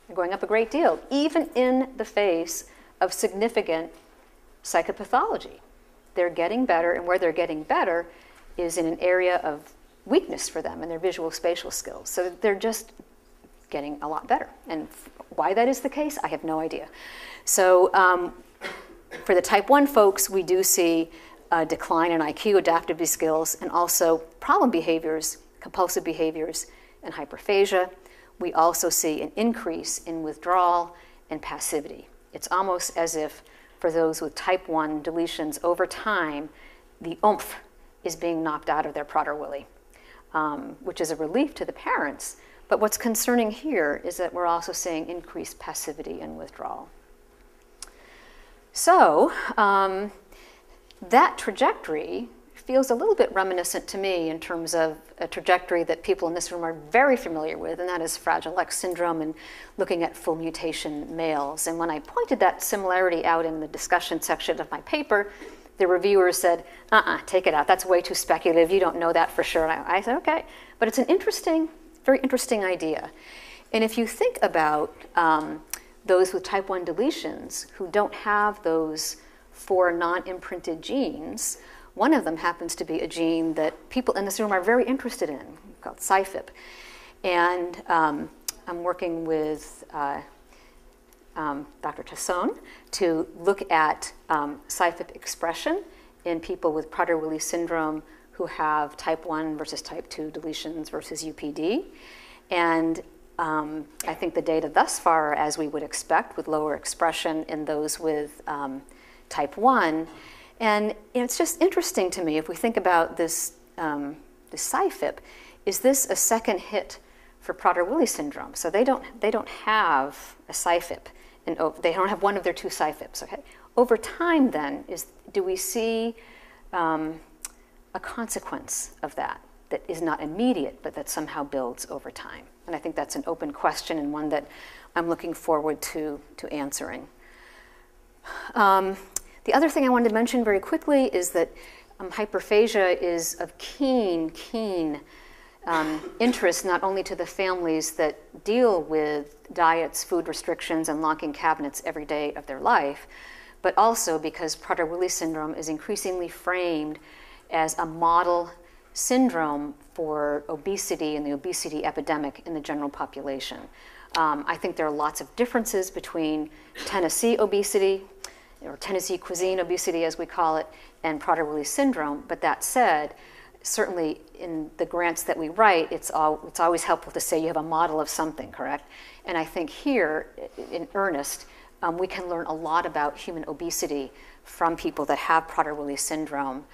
They're going up a great deal, even in the face of significant psychopathology. They're getting better, and where they're getting better is in an area of weakness for them in their visual spatial skills. So they're just getting a lot better. And why that is the case, I have no idea. So for the type 1 folks, we do see a decline in IQ, adaptive skills, and also problem behaviors, compulsive behaviors, and hyperphagia. We also see an increase in withdrawal and passivity. It's almost as if for those with type 1 deletions over time, the oomph is being knocked out of their Prader Willi, which is a relief to the parents. But what's concerning here is that we're also seeing increased passivity and withdrawal. So that trajectory feels a little bit reminiscent to me in terms of a trajectory that people in this room are very familiar with, and that is Fragile X syndrome and looking at full mutation males. And when I pointed that similarity out in the discussion section of my paper, the reviewers said, take it out. That's way too speculative. You don't know that for sure. And I said, okay. But it's an interesting, very interesting idea. And if you think about those with type 1 deletions who don't have those 4 non-imprinted genes, one of them happens to be a gene that people in this room are very interested in, called CIFIP. And I'm working with Dr. Tasson to look at CIFIP expression in people with Prader Willi syndrome who have type 1 versus type 2 deletions versus UPD. And I think the data thus far are as we would expect, with lower expression in those with type 1. And it's just interesting to me, if we think about this, this CIFIP, is this a second hit for Prader Willi syndrome? So they don't have a CIFIP, and they don't have one of their 2 CIFIPs. Okay. Over time, then, do we see a consequence of that is not immediate, but that somehow builds over time? And I think that's an open question, and one that I'm looking forward to answering. The other thing I wanted to mention very quickly is that hyperphagia is of keen interest not only to the families that deal with diets, food restrictions, and locking cabinets every day of their life, but also because Prader Willi syndrome is increasingly framed as a model syndrome for obesity and the obesity epidemic in the general population. I think there are lots of differences between Tennessee obesity, or Tennessee cuisine obesity as we call it, and Prader Willi syndrome. But that said, certainly in the grants that we write, it's always helpful to say you have a model of something, correct? And I think here, in earnest, we can learn a lot about human obesity from people that have Prader-Willi syndrome.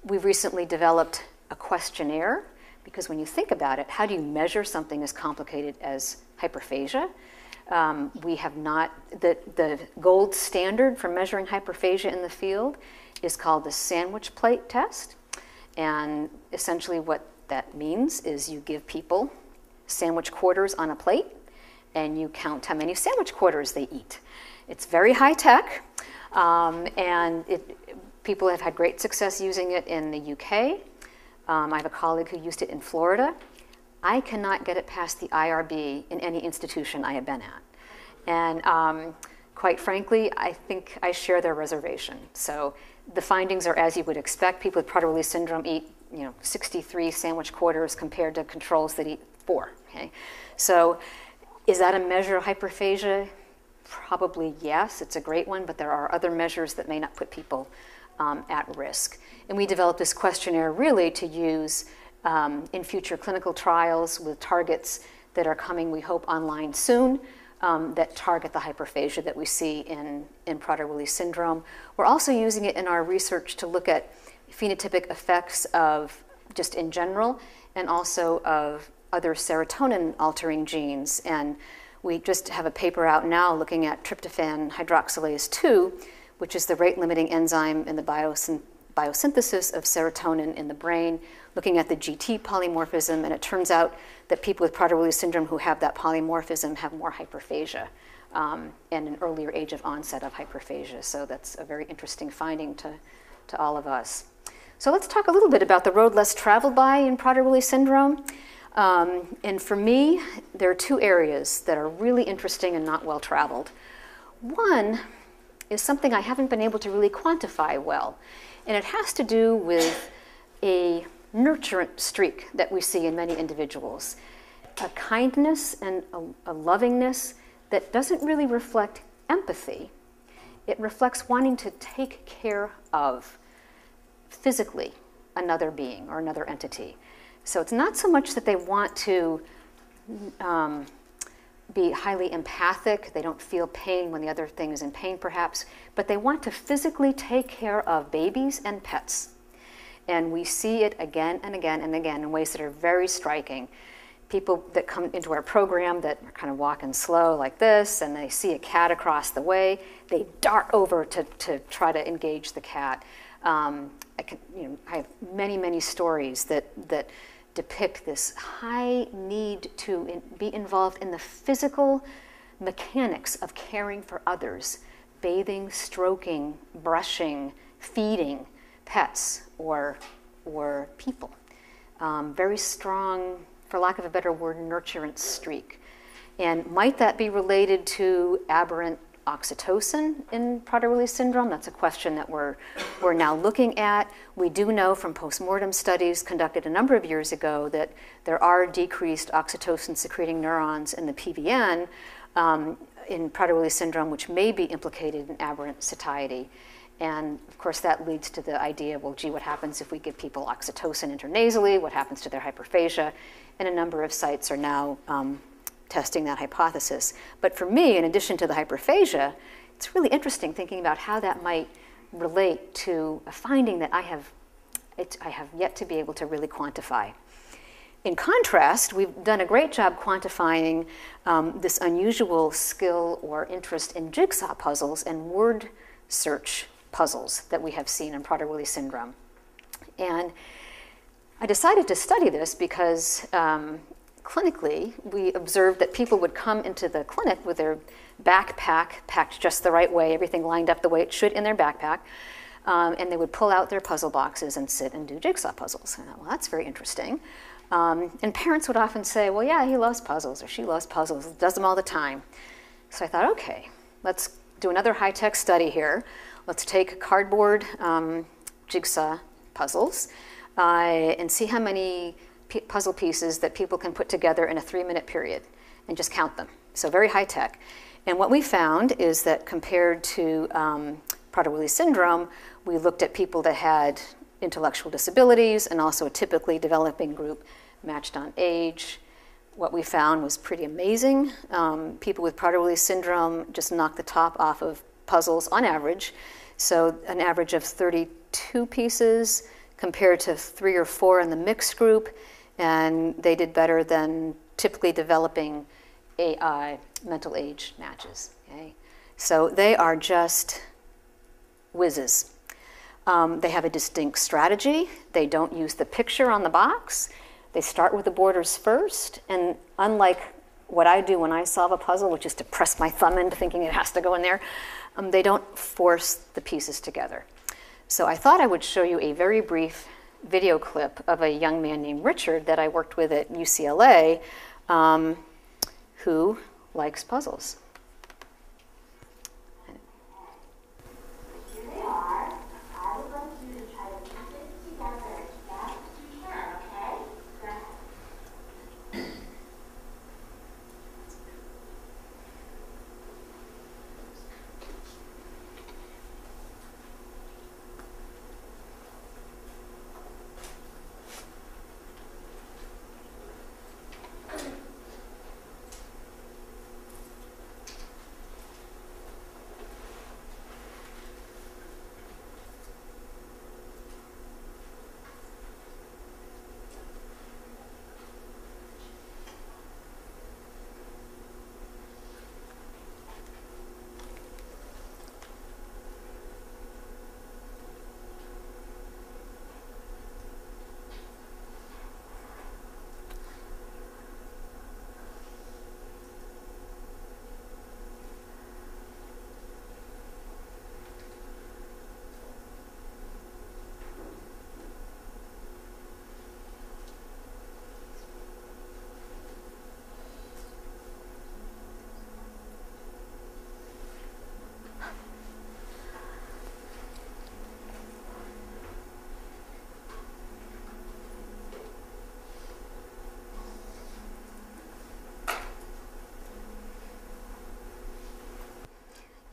We've recently developed a questionnaire, because when you think about it, how do you measure something as complicated as hyperphagia? We have not, the gold standard for measuring hyperphagia in the field is called the sandwich plate test. And essentially what that means is you give people sandwich quarters on a plate and you count how many sandwich quarters they eat. It's very high tech, and people have had great success using it in the UK. I have a colleague who used it in Florida. I cannot get it past the IRB in any institution I have been at. And quite frankly, I think I share their reservation. So the findings are as you would expect. People with Prader-Willi syndrome eat 63 sandwich quarters compared to controls that eat 4. Okay? So is that a measure of hyperphagia? Probably yes, it's a great one, but there are other measures that may not put people at risk. And we developed this questionnaire really to use in future clinical trials with targets that are coming, we hope, online soon, that target the hyperphagia that we see in Prader-Willi syndrome. We're also using it in our research to look at phenotypic effects of just in general, and also of other serotonin altering genes. And we just have a paper out now looking at tryptophan hydroxylase 2, which is the rate-limiting enzyme in the biosynthesis of serotonin in the brain, looking at the GT polymorphism, and it turns out that people with Prader-Willi syndrome who have that polymorphism have more hyperphagia and an earlier age of onset of hyperphagia. So that's a very interesting finding to all of us. So let's talk a little bit about the road less traveled by in Prader-Willi syndrome. And for me, there are two areas that are really interesting and not well traveled. One is something I haven't been able to really quantify well, and it has to do with a nurturant streak that we see in many individuals. A kindness and a lovingness that doesn't really reflect empathy. It reflects wanting to take care of physically another being or another entity. So it's not so much that they want to be highly empathic, they don't feel pain when the other thing is in pain perhaps, but they want to physically take care of babies and pets. And we see it again and again and again in ways that are very striking. People that come into our program that are kind of walking slow like this, and they see a cat across the way, they dart over to try to engage the cat. I have many, many stories that depict this high need to be involved in the physical mechanics of caring for others, bathing, stroking, brushing, feeding pets or people. Very strong, for lack of a better word, nurturant streak. And might that be related to aberrant oxytocin in Prader-Willi syndrome? That's a question that we're now looking at. We do know from postmortem studies conducted a number of years ago that there are decreased oxytocin secreting neurons in the PVN in Prader-Willi syndrome, which may be implicated in aberrant satiety. And of course that leads to the idea, well, gee, what happens if we give people oxytocin intranasally? What happens to their hyperphagia? And a number of sites are now testing that hypothesis. But for me, in addition to the hyperphagia, it's really interesting thinking about how that might relate to a finding that I have yet to be able to really quantify. In contrast, we've done a great job quantifying this unusual skill or interest in jigsaw puzzles and word search puzzles that we have seen in Prader-Willi syndrome. And I decided to study this because clinically, we observed that people would come into the clinic with their backpack packed just the right way, everything lined up the way it should in their backpack, and they would pull out their puzzle boxes and sit and do jigsaw puzzles. And I thought, well, that's very interesting. And parents would often say, well, yeah, he loves puzzles or she loves puzzles, does them all the time. So I thought, okay, let's do another high-tech study here. Let's take cardboard jigsaw puzzles and see how many puzzle pieces that people can put together in a 3-minute period and just count them. So very high tech. And what we found is that compared to Prader-Willi syndrome, we looked at people that had intellectual disabilities, and also a typically developing group matched on age. What we found was pretty amazing. People with Prader Willi syndrome just knocked the top off of puzzles on average. So an average of 32 pieces compared to 3 or 4 in the mixed group, and they did better than typically developing AI mental age matches. Okay? So they are just whizzes. They have a distinct strategy. They don't use the picture on the box. They start with the borders first, and unlike what I do when I solve a puzzle, which is to press my thumb into thinking it has to go in there, they don't force the pieces together. So I thought I would show you a very brief video clip of a young man named Richard that I worked with at UCLA who likes puzzles.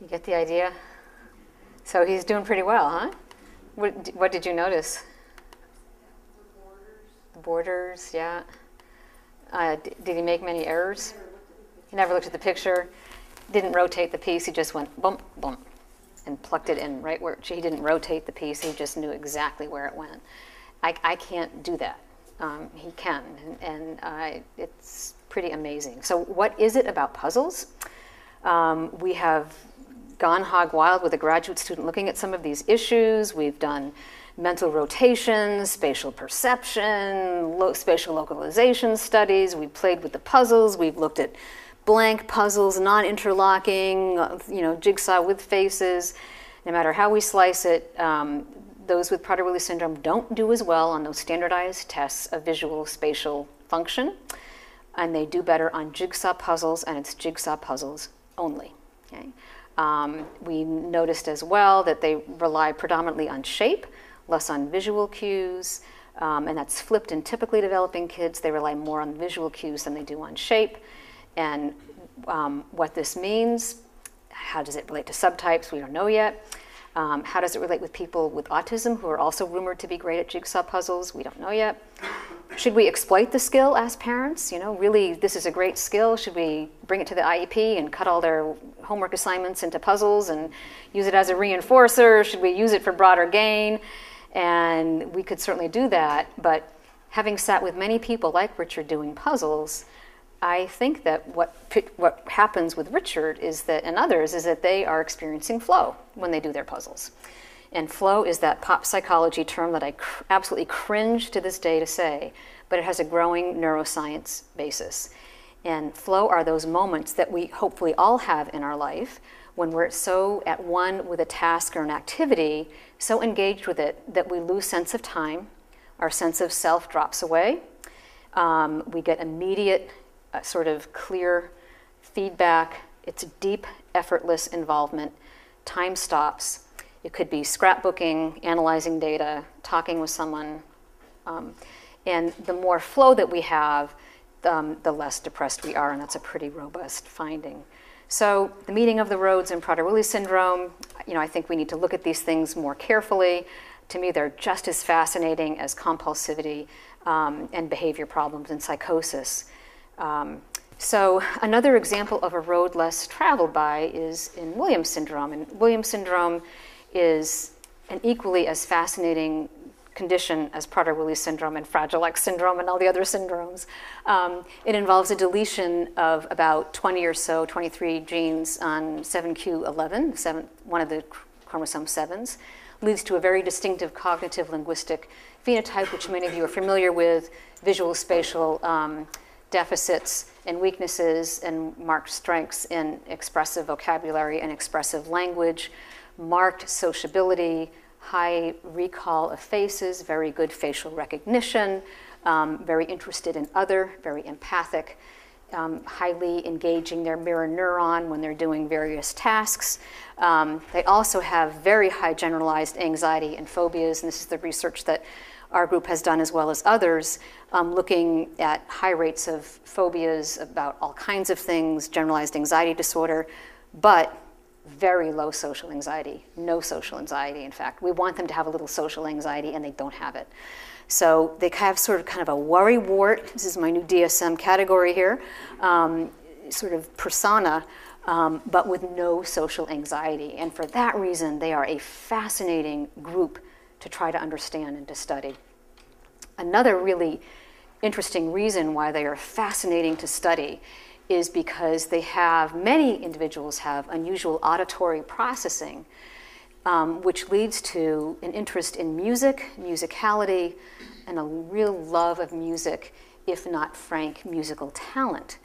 You get the idea? So he's doing pretty well, huh? What did you notice? The borders, yeah. Did he make many errors? He never looked at the picture, didn't rotate the piece, he just went bump, bump, and plucked it in right where, he didn't rotate the piece, he just knew exactly where it went. I can't do that. He can, and it's pretty amazing. So what is it about puzzles? We have gone hog wild with a graduate student looking at some of these issues. We've done mental rotation, spatial perception, spatial localization studies. We've played with the puzzles. We've looked at blank puzzles, non-interlocking, jigsaw with faces. No matter how we slice it, those with Prader Willi syndrome don't do as well on those standardized tests of visual spatial function, and they do better on jigsaw puzzles, and it's jigsaw puzzles only. Okay? We noticed as well that they rely predominantly on shape, less on visual cues, and that's flipped in typically developing kids. They rely more on visual cues than they do on shape. And what this means, how does it relate to subtypes? We don't know yet. How does it relate with people with autism who are also rumored to be great at jigsaw puzzles? We don't know yet. Should we exploit the skill as parents? Really, this is a great skill. Should we bring it to the IEP and cut all their homework assignments into puzzles and use it as a reinforcer? Should we use it for broader gain? And we could certainly do that, but having sat with many people like Richard doing puzzles, I think that what happens with Richard is that, and others, is that they are experiencing flow when they do their puzzles. And flow is that pop psychology term that I absolutely cringe to this day to say, but it has a growing neuroscience basis. And flow are those moments that we hopefully all have in our life when we're so at one with a task or an activity, so engaged with it that we lose sense of time, our sense of self drops away, we get immediate sort of clear feedback, it's deep, effortless involvement, time stops. It could be scrapbooking, analyzing data, talking with someone. And the more flow that we have, the less depressed we are, and that's a pretty robust finding. So the meeting of the roads in Prader Willi syndrome, I think we need to look at these things more carefully. To me, they're just as fascinating as compulsivity and behavior problems and psychosis. So another example of a road less traveled by is in Williams syndrome. And Williams syndrome is an equally as fascinating condition as Prader Willi syndrome and Fragile X syndrome and all the other syndromes. It involves a deletion of about 20 or so, 23 genes on 7q11, one of the chromosome 7s, leads to a very distinctive cognitive linguistic phenotype, which many of you are familiar with, visual spatial deficits and weaknesses and marked strengths in expressive vocabulary and expressive language, marked sociability, high recall of faces, very good facial recognition, very interested in other, very empathic, highly engaging their mirror neuron when they're doing various tasks. They also have very high generalized anxiety and phobias, and this is the research that our group has done as well as others, looking at high rates of phobias about all kinds of things, generalized anxiety disorder, but very low social anxiety, no social anxiety, in fact. We want them to have a little social anxiety, and they don't have it. So they have sort of kind of a worry wart, this is my new DSM category here, sort of persona, but with no social anxiety. And for that reason, they are a fascinating group to try to understand and to study. Another really interesting reason why they are fascinating to study is because many individuals have unusual auditory processing, which leads to an interest in music, musicality, and a real love of music, if not frank musical talent.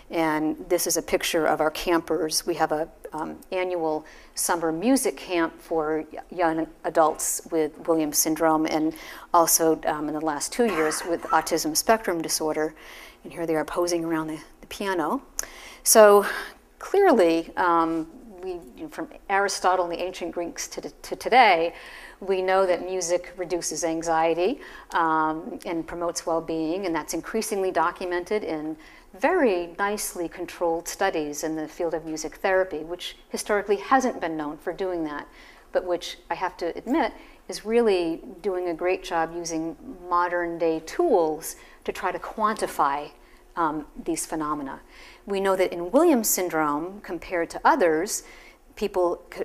And this is a picture of our campers. We have an annual summer music camp for young adults with Williams syndrome, and also in the last 2 years with autism spectrum disorder. And here they are posing around the piano. So clearly, from Aristotle and the ancient Greeks to today, we know that music reduces anxiety and promotes well-being, and that's increasingly documented in very nicely controlled studies in the field of music therapy, which historically hasn't been known for doing that, but which I have to admit is really doing a great job using modern-day tools to try to quantify these phenomena. We know that in Williams syndrome, compared to others,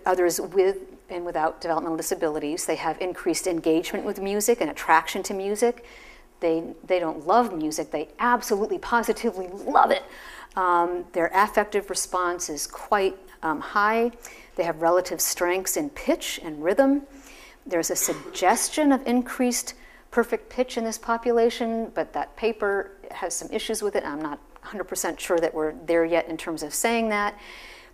others with and without developmental disabilities, they have increased engagement with music and attraction to music. They don't love music, they absolutely positively love it. Their affective response is quite high. They have relative strengths in pitch and rhythm. There's a suggestion of increased perfect pitch in this population, but that paper has some issues with it. I'm not 100% sure that we're there yet in terms of saying that.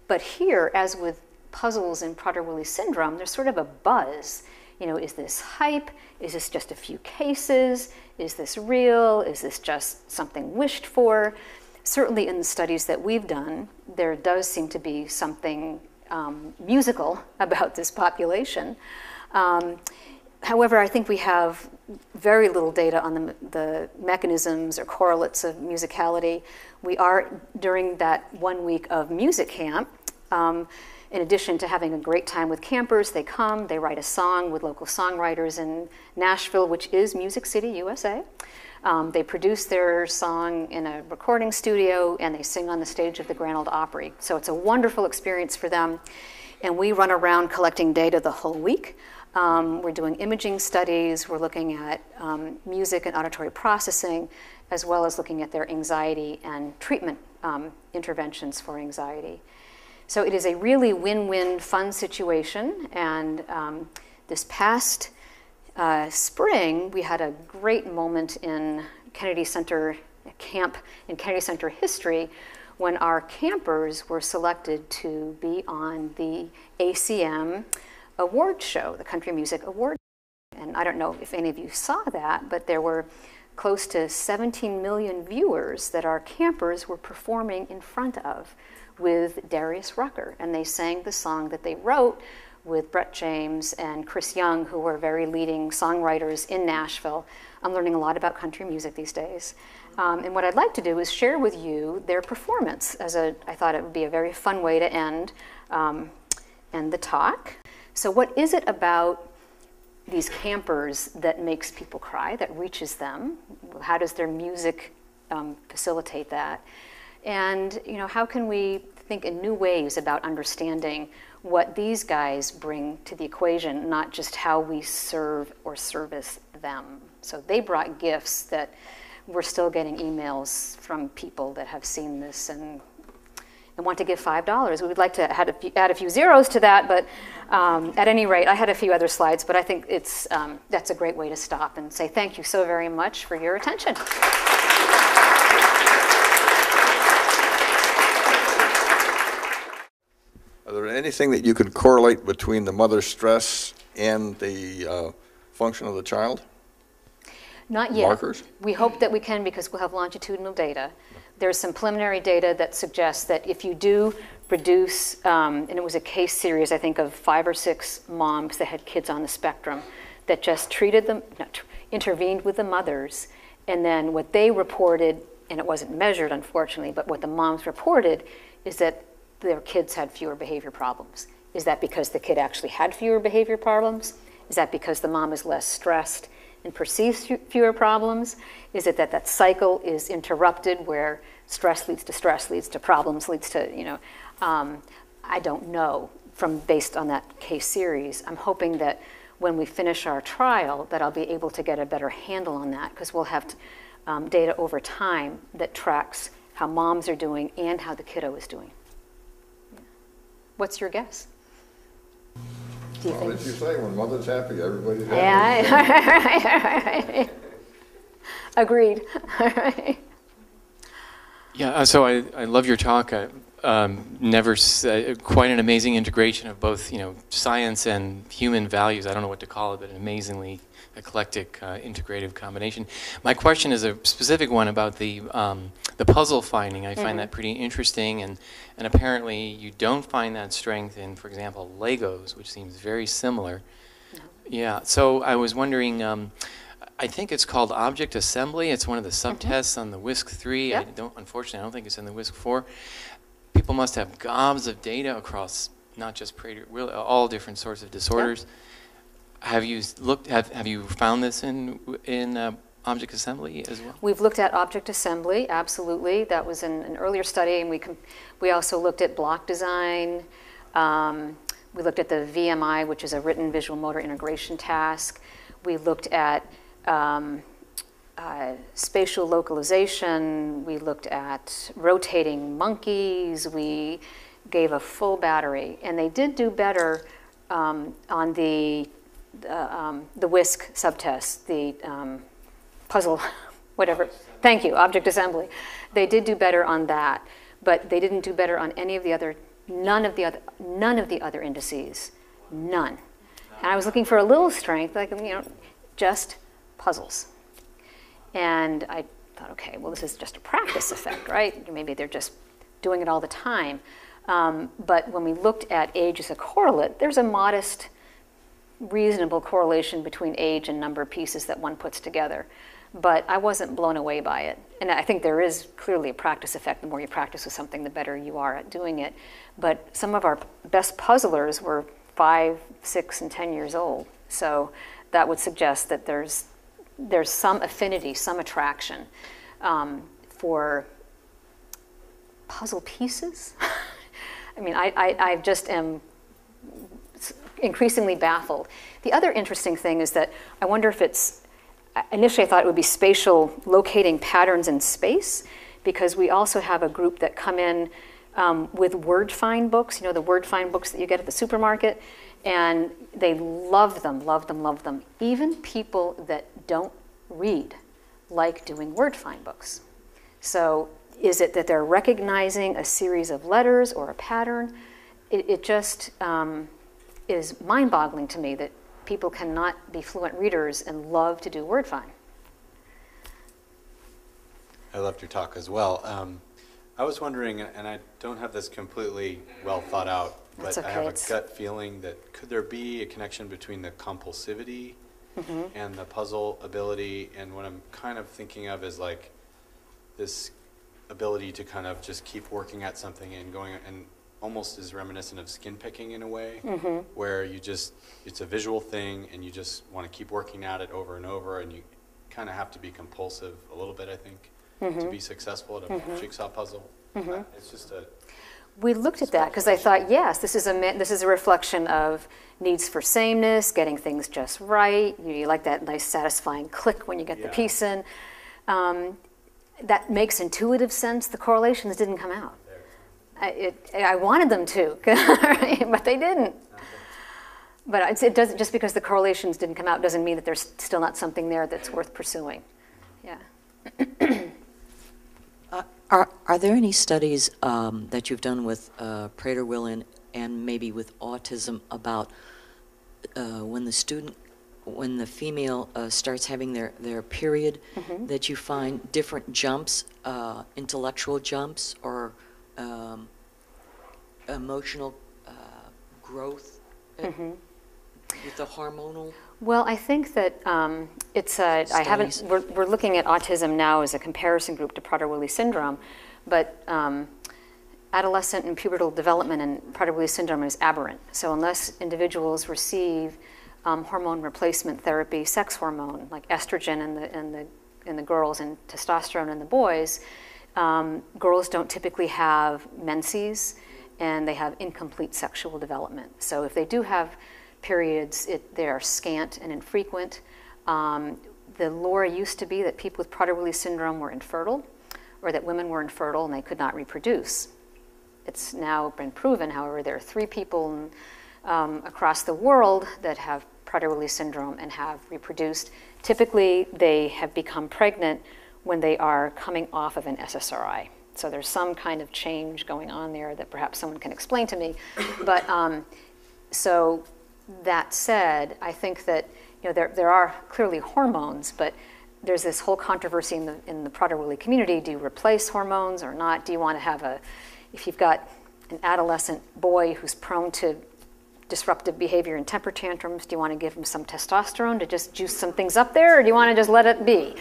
But here, as with puzzles in Prader Willi syndrome, there's sort of a buzz. You know, is this hype? Is this just a few cases? Is this real? Is this just something wished for? Certainly in the studies that we've done, there does seem to be something musical about this population. However, I think we have very little data on the mechanisms or correlates of musicality. We are, during that 1 week of music camp, in addition to having a great time with campers, they come, they write a song with local songwriters in Nashville, which is Music City, USA. They produce their song in a recording studio, and they sing on the stage of the Grand Ole Opry. So it's a wonderful experience for them. And we run around collecting data the whole week. We're doing imaging studies. We're looking at music and auditory processing, as well as looking at their anxiety and treatment interventions for anxiety. So it is a really win-win fun situation. And this past spring, we had a great moment in Kennedy Center camp in Kennedy Center history when our campers were selected to be on the ACM award show, the Country Music Award. And I don't know if any of you saw that, but there were close to 17 million viewers that our campers were performing in front of with Darius Rucker. And they sang the song that they wrote with Brett James and Chris Young, who were very leading songwriters in Nashville. I'm learning a lot about country music these days. And what I'd like to do is share with you their performance. I thought it would be a very fun way to end the talk. So what is it about these campers that makes people cry, that reaches them? How does their music facilitate that? And how can we think in new ways about understanding what these guys bring to the equation, not just how we serve or service them? So they brought gifts that we're still getting emails from people that have seen this and want to give $5. We would like to add a few zeros to that, but at any rate, I had a few other slides, but I think that's a great way to stop and say thank you so very much for your attention. Are there anything that you can correlate between the mother's stress and the function of the child? Not yet. Markers? We hope that we can, because we'll have longitudinal data. There's some preliminary data that suggests that if you do reduce, and it was a case series, I think, of 5 or 6 moms that had kids on the spectrum that just treated them, intervened with the mothers, and then what they reported, and it wasn't measured, unfortunately, but what the moms reported is that their kids had fewer behavior problems. Is that because the kid actually had fewer behavior problems? Is that because the mom is less stressed and perceives fewer problems? Is it that that cycle is interrupted where stress leads to problems, leads to, I don't know based on that case series. I'm hoping that when we finish our trial that I'll be able to get a better handle on that, because we'll have data over time that tracks how moms are doing and how the kiddo is doing. What's your guess? Do you think? As you say, when mother's happy, everybody's happy. Yeah, agreed. Yeah, so I love your talk. Quite an amazing integration of both, science and human values. I don't know what to call it, but an amazingly eclectic, integrative combination. My question is a specific one about the puzzle finding. I find that pretty interesting, and apparently you don't find that strength in, for example, Legos, which seems very similar. No. Yeah, so I was wondering, I think it's called object assembly. It's one of the subtests on the WISC-3. Yep. Unfortunately, I don't think it's in the WISC-4. People must have gobs of data across not just Prader Willi, all different sorts of disorders. Yep. Have you found this in object assembly as well? We've looked at object assembly, absolutely. That was in an earlier study, and we also looked at block design. We looked at the VMI, which is a written visual motor integration task. We looked at spatial localization. We looked at rotating monkeys. We gave a full battery, and they did do better on the WISC subtest, the puzzle, whatever. Thank you, object assembly. They did do better on that, but they didn't do better on any of the other, none of the other indices, none. And I was looking for a little strength, like, just puzzles. And I thought, okay, well, this is just a practice effect, right? Maybe they're just doing it all the time. But when we looked at age as a correlate, there's a modest, reasonable correlation between age and number of pieces that one puts together. But I wasn't blown away by it. And I think there is clearly a practice effect. The more you practice with something, the better you are at doing it. But some of our best puzzlers were 5, 6, and 10 years old. So that would suggest that there's some affinity, some attraction for puzzle pieces. I mean, I just am increasingly baffled. The other interesting thing is that I wonder if it's, initially I thought it would be spatial locating patterns in space, because we also have a group that come in with word find books, the word find books that you get at the supermarket, and they love them, love them, love them. Even people that don't read like doing word find books. So is it that they're recognizing a series of letters or a pattern? It just is mind-boggling to me that people cannot be fluent readers and love to do word find. I loved your talk as well. I was wondering, and I don't have this completely well thought out, but okay, I have a gut feeling that could there be a connection between the compulsivity and the puzzle ability, and what I'm kind of thinking of is like this ability to kind of just keep working at something and going, and almost is reminiscent of skin picking in a way, where you just, it's a visual thing and you just want to keep working at it over and over, and you kind of have to be compulsive a little bit, I think, to be successful at a jigsaw puzzle. It's just a... We looked at that because I thought, yes, this is a reflection of needs for sameness, getting things just right. You like that nice satisfying click when you get the piece in. That makes intuitive sense. The correlations didn't come out. I wanted them to, but they didn't. But it doesn't, just because the correlations didn't come out doesn't mean that there's still not something there that's worth pursuing. Yeah. Are there any studies that you've done with Prader Willi and maybe with autism about when the female starts having their period, that you find different jumps, intellectual jumps or emotional growth with the hormonal? Well, I think that we're looking at autism now as a comparison group to Prader Willi syndrome, but adolescent and pubertal development in Prader Willi syndrome is aberrant. So unless individuals receive hormone replacement therapy, sex hormone, like estrogen in the girls and testosterone in the boys, girls don't typically have menses, and they have incomplete sexual development. So if they do have periods, they are scant and infrequent. The lore used to be that people with Prader Willi syndrome were infertile, or that women were infertile and they could not reproduce. It's now been proven, however, there are 3 people across the world that have Prader Willi syndrome and have reproduced. Typically, they have become pregnant when they are coming off of an SSRI. So there's some kind of change going on there that perhaps someone can explain to me. But so that said, I think that there are clearly hormones, but there's this whole controversy in the Prader Willi community. Do you replace hormones or not? Do you want to have if you've got an adolescent boy who's prone to disruptive behavior and temper tantrums, do you want to give him some testosterone to just juice some things up there, or do you want to just let it be?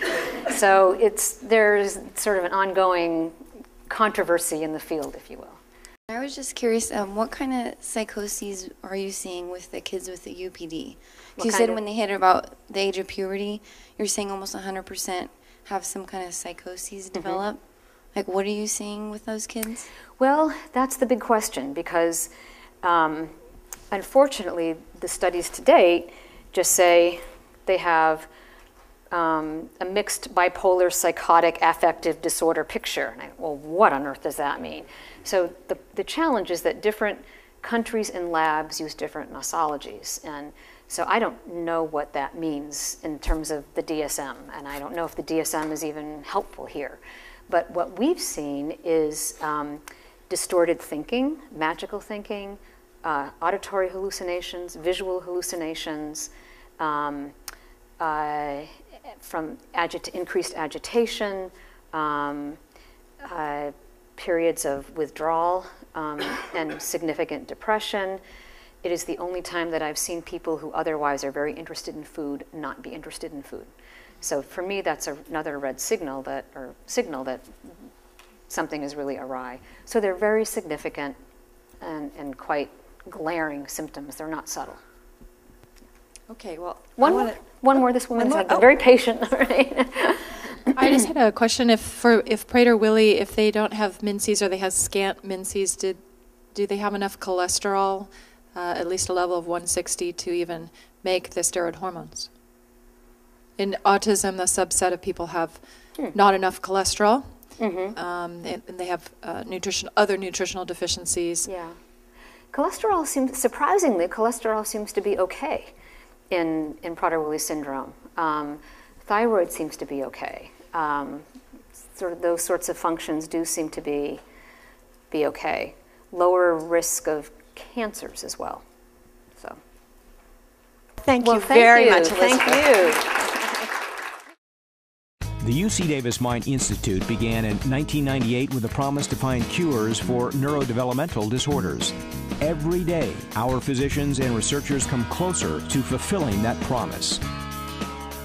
So there's sort of an ongoing controversy in the field, if you will. I was just curious, what kind of psychoses are you seeing with the kids with the UPD? Because you said when they hit about the age of puberty, you're saying almost 100% have some kind of psychoses develop. Like, what are you seeing with those kids? Well, that's the big question, because unfortunately, the studies to date just say they have a mixed bipolar psychotic affective disorder picture. And well, what on earth does that mean? So the challenge is that different countries and labs use different nosologies. And so I don't know what that means in terms of the DSM. And I don't know if the DSM is even helpful here. But what we've seen is distorted thinking, magical thinking, auditory hallucinations, visual hallucinations, from increased agitation, periods of withdrawal, and significant depression. It is the only time that I've seen people who otherwise are very interested in food not be interested in food. So for me, that's another red signal that something is really awry. So they're very significant and quite glaring symptoms. They're not subtle. Okay, well, one more. This woman's very patient. I just had a question. If Prader Willi, if they don't have menses or they have scant menses, do they have enough cholesterol, at least a level of 160, to even make the steroid hormones? In autism, the subset of people have not enough cholesterol, and they have other nutritional deficiencies. Yeah, surprisingly, cholesterol seems to be okay in Prader Willi syndrome. Thyroid seems to be okay. Sort of those sorts of functions do seem to be okay. Lower risk of cancers as well. So. Thank you very much, Elizabeth. Thank you. The UC Davis Mind Institute began in 1998 with a promise to find cures for neurodevelopmental disorders. Every day, our physicians and researchers come closer to fulfilling that promise.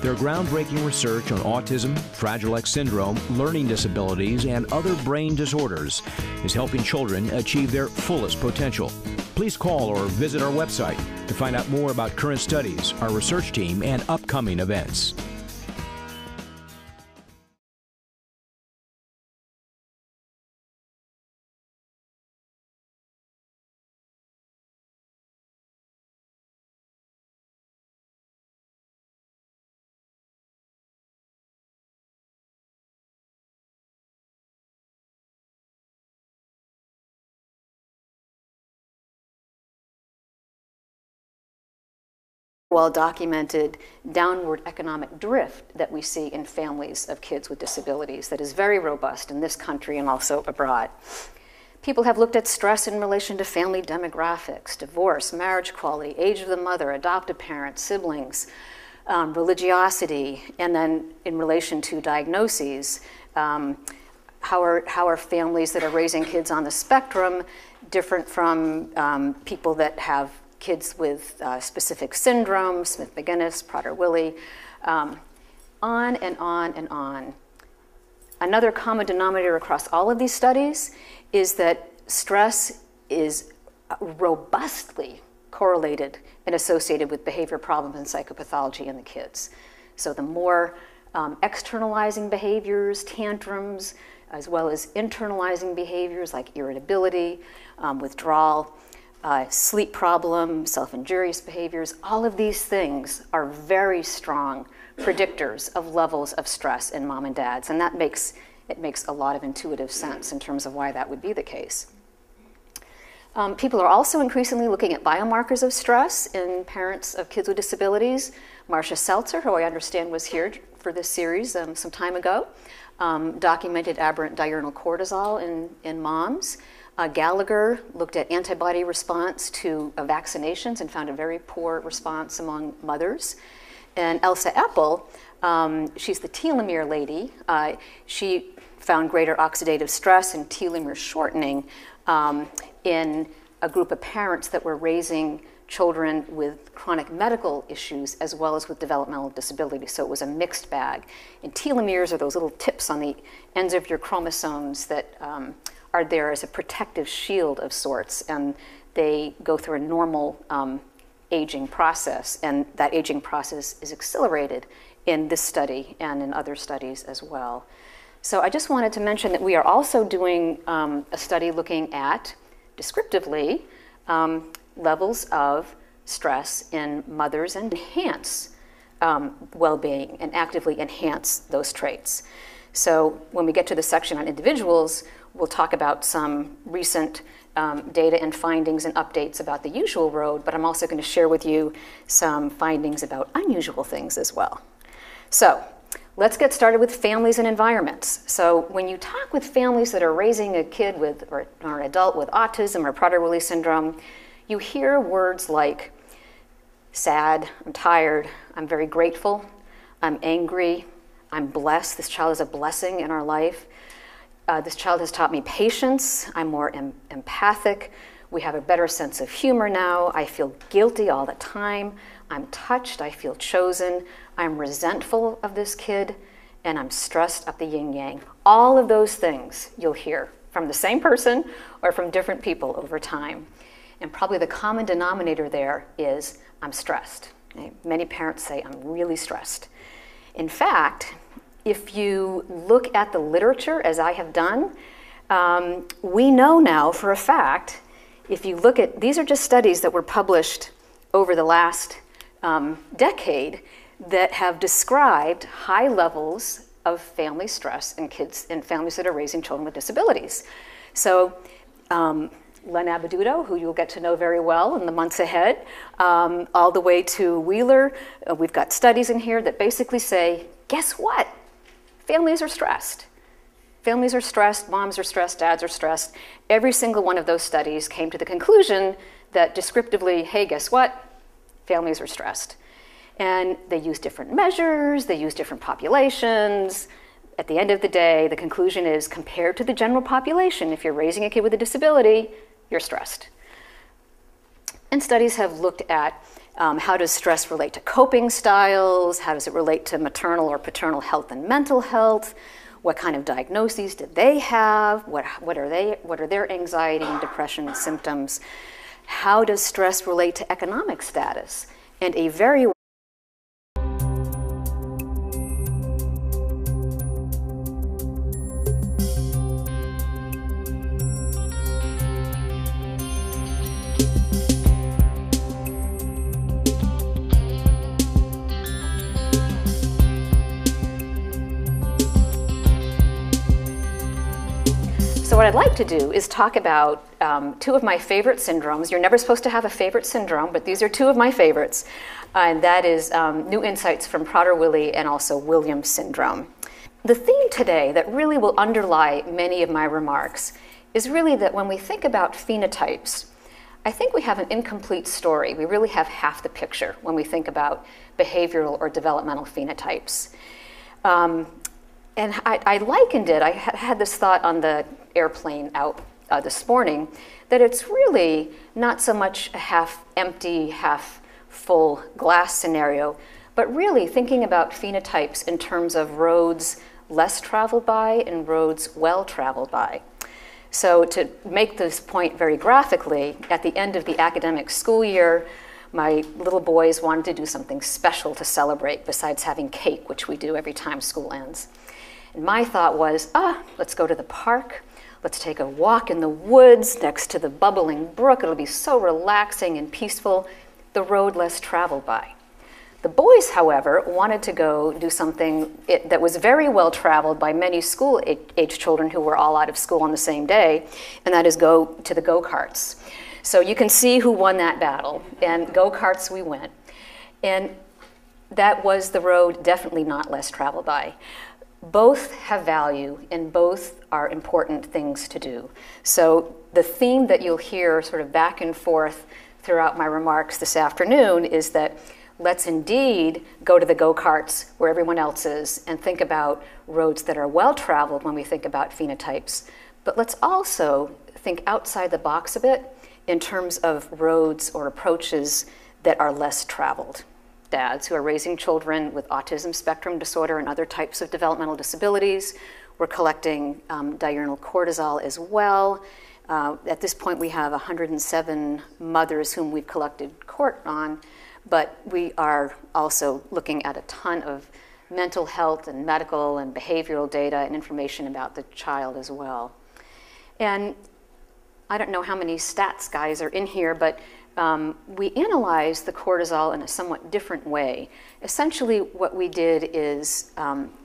Their groundbreaking research on autism, Fragile X syndrome, learning disabilities, and other brain disorders is helping children achieve their fullest potential. Please call or visit our website to find out more about current studies, our research team, and upcoming events. Well-documented downward economic drift that we see in families of kids with disabilities that is very robust in this country and also abroad. People have looked at stress in relation to family demographics, divorce, marriage quality, age of the mother, adoptive parents, siblings, religiosity, and then in relation to diagnoses, how are families that are raising kids on the spectrum different from people that have kids with specific syndromes, Smith-Magenis, Prader-Willi, on and on and on. Another common denominator across all of these studies is that stress is robustly correlated and associated with behavior problems and psychopathology in the kids. So the more externalizing behaviors, tantrums, as well as internalizing behaviors like irritability, withdrawal, sleep problems, self-injurious behaviors, all of these things are very strong predictors of levels of stress in mom and dads, and it makes a lot of intuitive sense in terms of why that would be the case. People are also increasingly looking at biomarkers of stress in parents of kids with disabilities. Marcia Seltzer, who I understand was here for this series some time ago, documented aberrant diurnal cortisol in moms. Gallagher looked at antibody response to vaccinations and found a very poor response among mothers. And Elsa Eppel, she's the telomere lady. She found greater oxidative stress and telomere shortening in a group of parents that were raising children with chronic medical issues as well as with developmental disabilities. So it was a mixed bag. And telomeres are those little tips on the ends of your chromosomes that are there as a protective shield of sorts, and they go through a normal aging process, and that aging process is accelerated in this study and in other studies as well. So I just wanted to mention that we are also doing a study looking at, descriptively, levels of stress in mothers and enhance well-being and actively enhance those traits. So when we get to the section on individuals, we'll talk about some recent data and findings and updates about the usual road, but I'm also going to share with you some findings about unusual things as well. So let's get started with families and environments. So when you talk with families that are raising a kid with, or an adult with autism or Prader-Willi syndrome, you hear words like sad, I'm tired, I'm very grateful, I'm angry, I'm blessed, this child is a blessing in our life. This child has taught me patience, I'm more empathic, we have a better sense of humor now, I feel guilty all the time, I'm touched, I feel chosen, I'm resentful of this kid, and I'm stressed up the yin-yang. All of those things you'll hear from the same person or from different people over time. And probably the common denominator there is I'm stressed. Okay? Many parents say I'm really stressed. In fact, if you look at the literature, as I have done, we know now for a fact, if you look at, these are just studies that were published over the last decade that have described high levels of family stress in kids in families that are raising children with disabilities. So Len Abaduto, who you'll get to know very well in the months ahead, all the way to Wheeler, we've got studies in here that basically say, guess what? Families are stressed. Families are stressed, moms are stressed, dads are stressed. Every single one of those studies came to the conclusion that descriptively, hey, guess what? Families are stressed. And they use different measures, they use different populations. At the end of the day, the conclusion is compared to the general population, if you're raising a kid with a disability, you're stressed. And studies have looked at How does stress relate to coping styles? How does it relate to maternal or paternal health and mental health? What kind of diagnoses did they have? What are their anxiety and depression symptoms? How does stress relate to economic status? And a very So what I'd like to do is talk about two of my favorite syndromes. You're never supposed to have a favorite syndrome, but these are two of my favorites. And that is new insights from Prader Willi and also Williams syndrome. The theme today that really will underlie many of my remarks is really that when we think about phenotypes, I think we have an incomplete story. We really have half the picture when we think about behavioral or developmental phenotypes. And I likened it, I had this thought on the airplane out this morning, that it's really not so much a half empty, half full glass scenario, but really thinking about phenotypes in terms of roads less traveled by and roads well traveled by. So to make this point very graphically, at the end of the academic school year, my little boys wanted to do something special to celebrate besides having cake, which we do every time school ends. And my thought was, let's go to the park. Let's take a walk in the woods next to the bubbling brook. It'll be so relaxing and peaceful, the road less traveled by. The boys, however, wanted to go do something that was very well traveled by many school-age children who were all out of school on the same day, and that is go to the go-karts. So you can see who won that battle, and go-karts we went. And that was the road definitely not less traveled by. Both have value and both are important things to do. So the theme that you'll hear sort of back and forth throughout my remarks this afternoon is that let's indeed go to the go-karts where everyone else is and think about roads that are well traveled when we think about phenotypes. But let's also think outside the box a bit in terms of roads or approaches that are less traveled. Dads who are raising children with autism spectrum disorder and other types of developmental disabilities. We're collecting diurnal cortisol as well. At this point, we have 107 mothers whom we've collected court on, but we are also looking at a ton of mental health and medical and behavioral data and information about the child as well. And I don't know how many stats guys are in here, but we analyzed the cortisol in a somewhat different way. Essentially, what we did is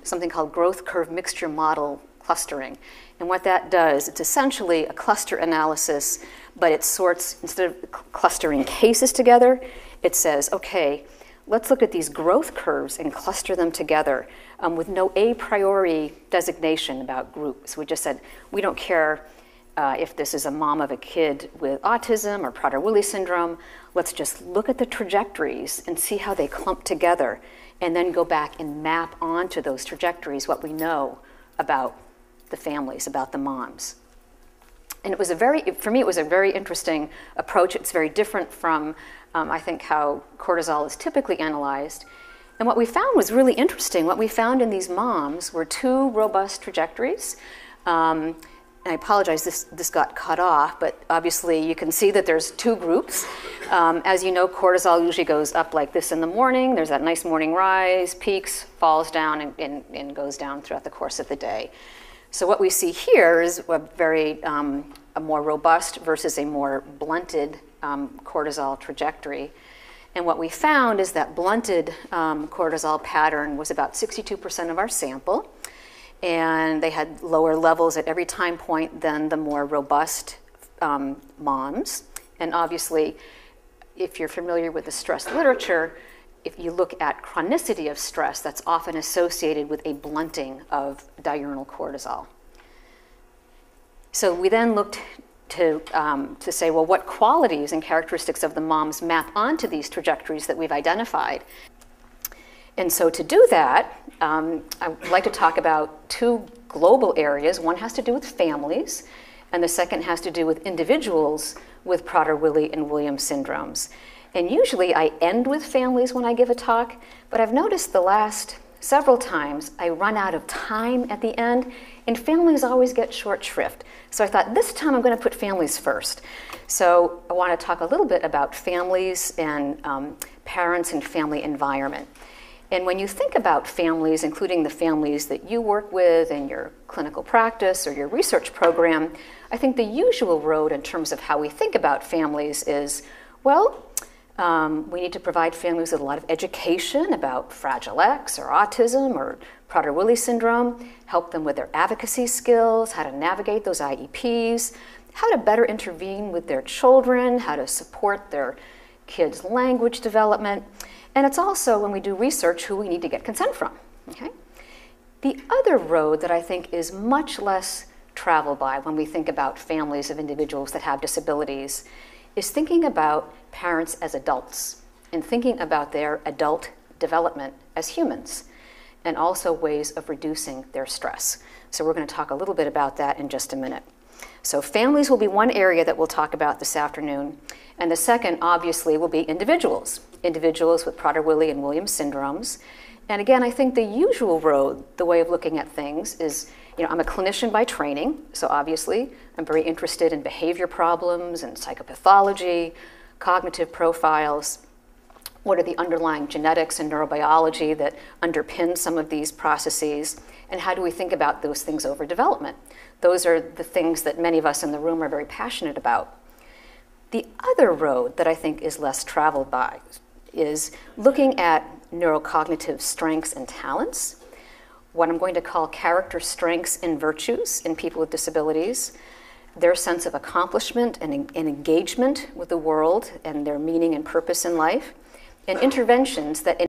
something called growth curve mixture model clustering. And what that does, it's essentially a cluster analysis, but it sorts, instead of clustering cases together, it says, okay, let's look at these growth curves and cluster them together with no a priori designation about groups. We just said, we don't care if this is a mom of a kid with autism or Prader Willi syndrome. Let's just look at the trajectories and see how they clump together, and then go back and map onto those trajectories what we know about the families, about the moms. And it was for me, it was a very interesting approach. It's very different from, I think, how cortisol is typically analyzed. And what we found was really interesting. What we found in these moms were two robust trajectories. And I apologize, this got cut off, but obviously you can see that there's two groups. As you know, cortisol usually goes up like this in the morning. There's that nice morning rise, peaks, falls down, and goes down throughout the course of the day. So what we see here is a more robust versus a more blunted cortisol trajectory. And what we found is that blunted cortisol pattern was about 62% of our sample. And they had lower levels at every time point than the more robust moms. And obviously, if you're familiar with the stress literature, if you look at chronicity of stress, that's often associated with a blunting of diurnal cortisol. So we then looked to say, well, what qualities and characteristics of the moms map onto these trajectories that we've identified? And so to do that, I'd like to talk about two global areas. One has to do with families, and the second has to do with individuals with Prader Willi and Williams syndromes. And usually I end with families when I give a talk, but I've noticed the last several times I run out of time at the end, and families always get short shrift. So I thought this time I'm going to put families first. So I want to talk a little bit about families and parents and family environment. And when you think about families, including the families that you work with in your clinical practice or your research program, I think the usual road in terms of how we think about families is, well, we need to provide families with a lot of education about Fragile X or autism or Prader Willi syndrome, help them with their advocacy skills, how to navigate those IEPs, how to better intervene with their children, how to support their kids' language development. And it's also, when we do research, who we need to get consent from. Okay? The other road that I think is much less traveled by when we think about families of individuals that have disabilities is thinking about parents as adults and thinking about their adult development as humans, and also ways of reducing their stress. So we're going to talk a little bit about that in just a minute. So families will be one area that we'll talk about this afternoon. And the second, obviously, will be individuals. Individuals with Prader Willi and Williams syndromes. And again, I think the usual road, the way of looking at things is, I'm a clinician by training, so obviously I'm very interested in behavior problems and psychopathology, cognitive profiles. What are the underlying genetics and neurobiology that underpin some of these processes? And how do we think about those things over development? Those are the things that many of us in the room are very passionate about. The other road that I think is less traveled by is looking at neurocognitive strengths and talents, what I'm going to call character strengths and virtues in people with disabilities, their sense of accomplishment and engagement with the world and their meaning and purpose in life, and interventions that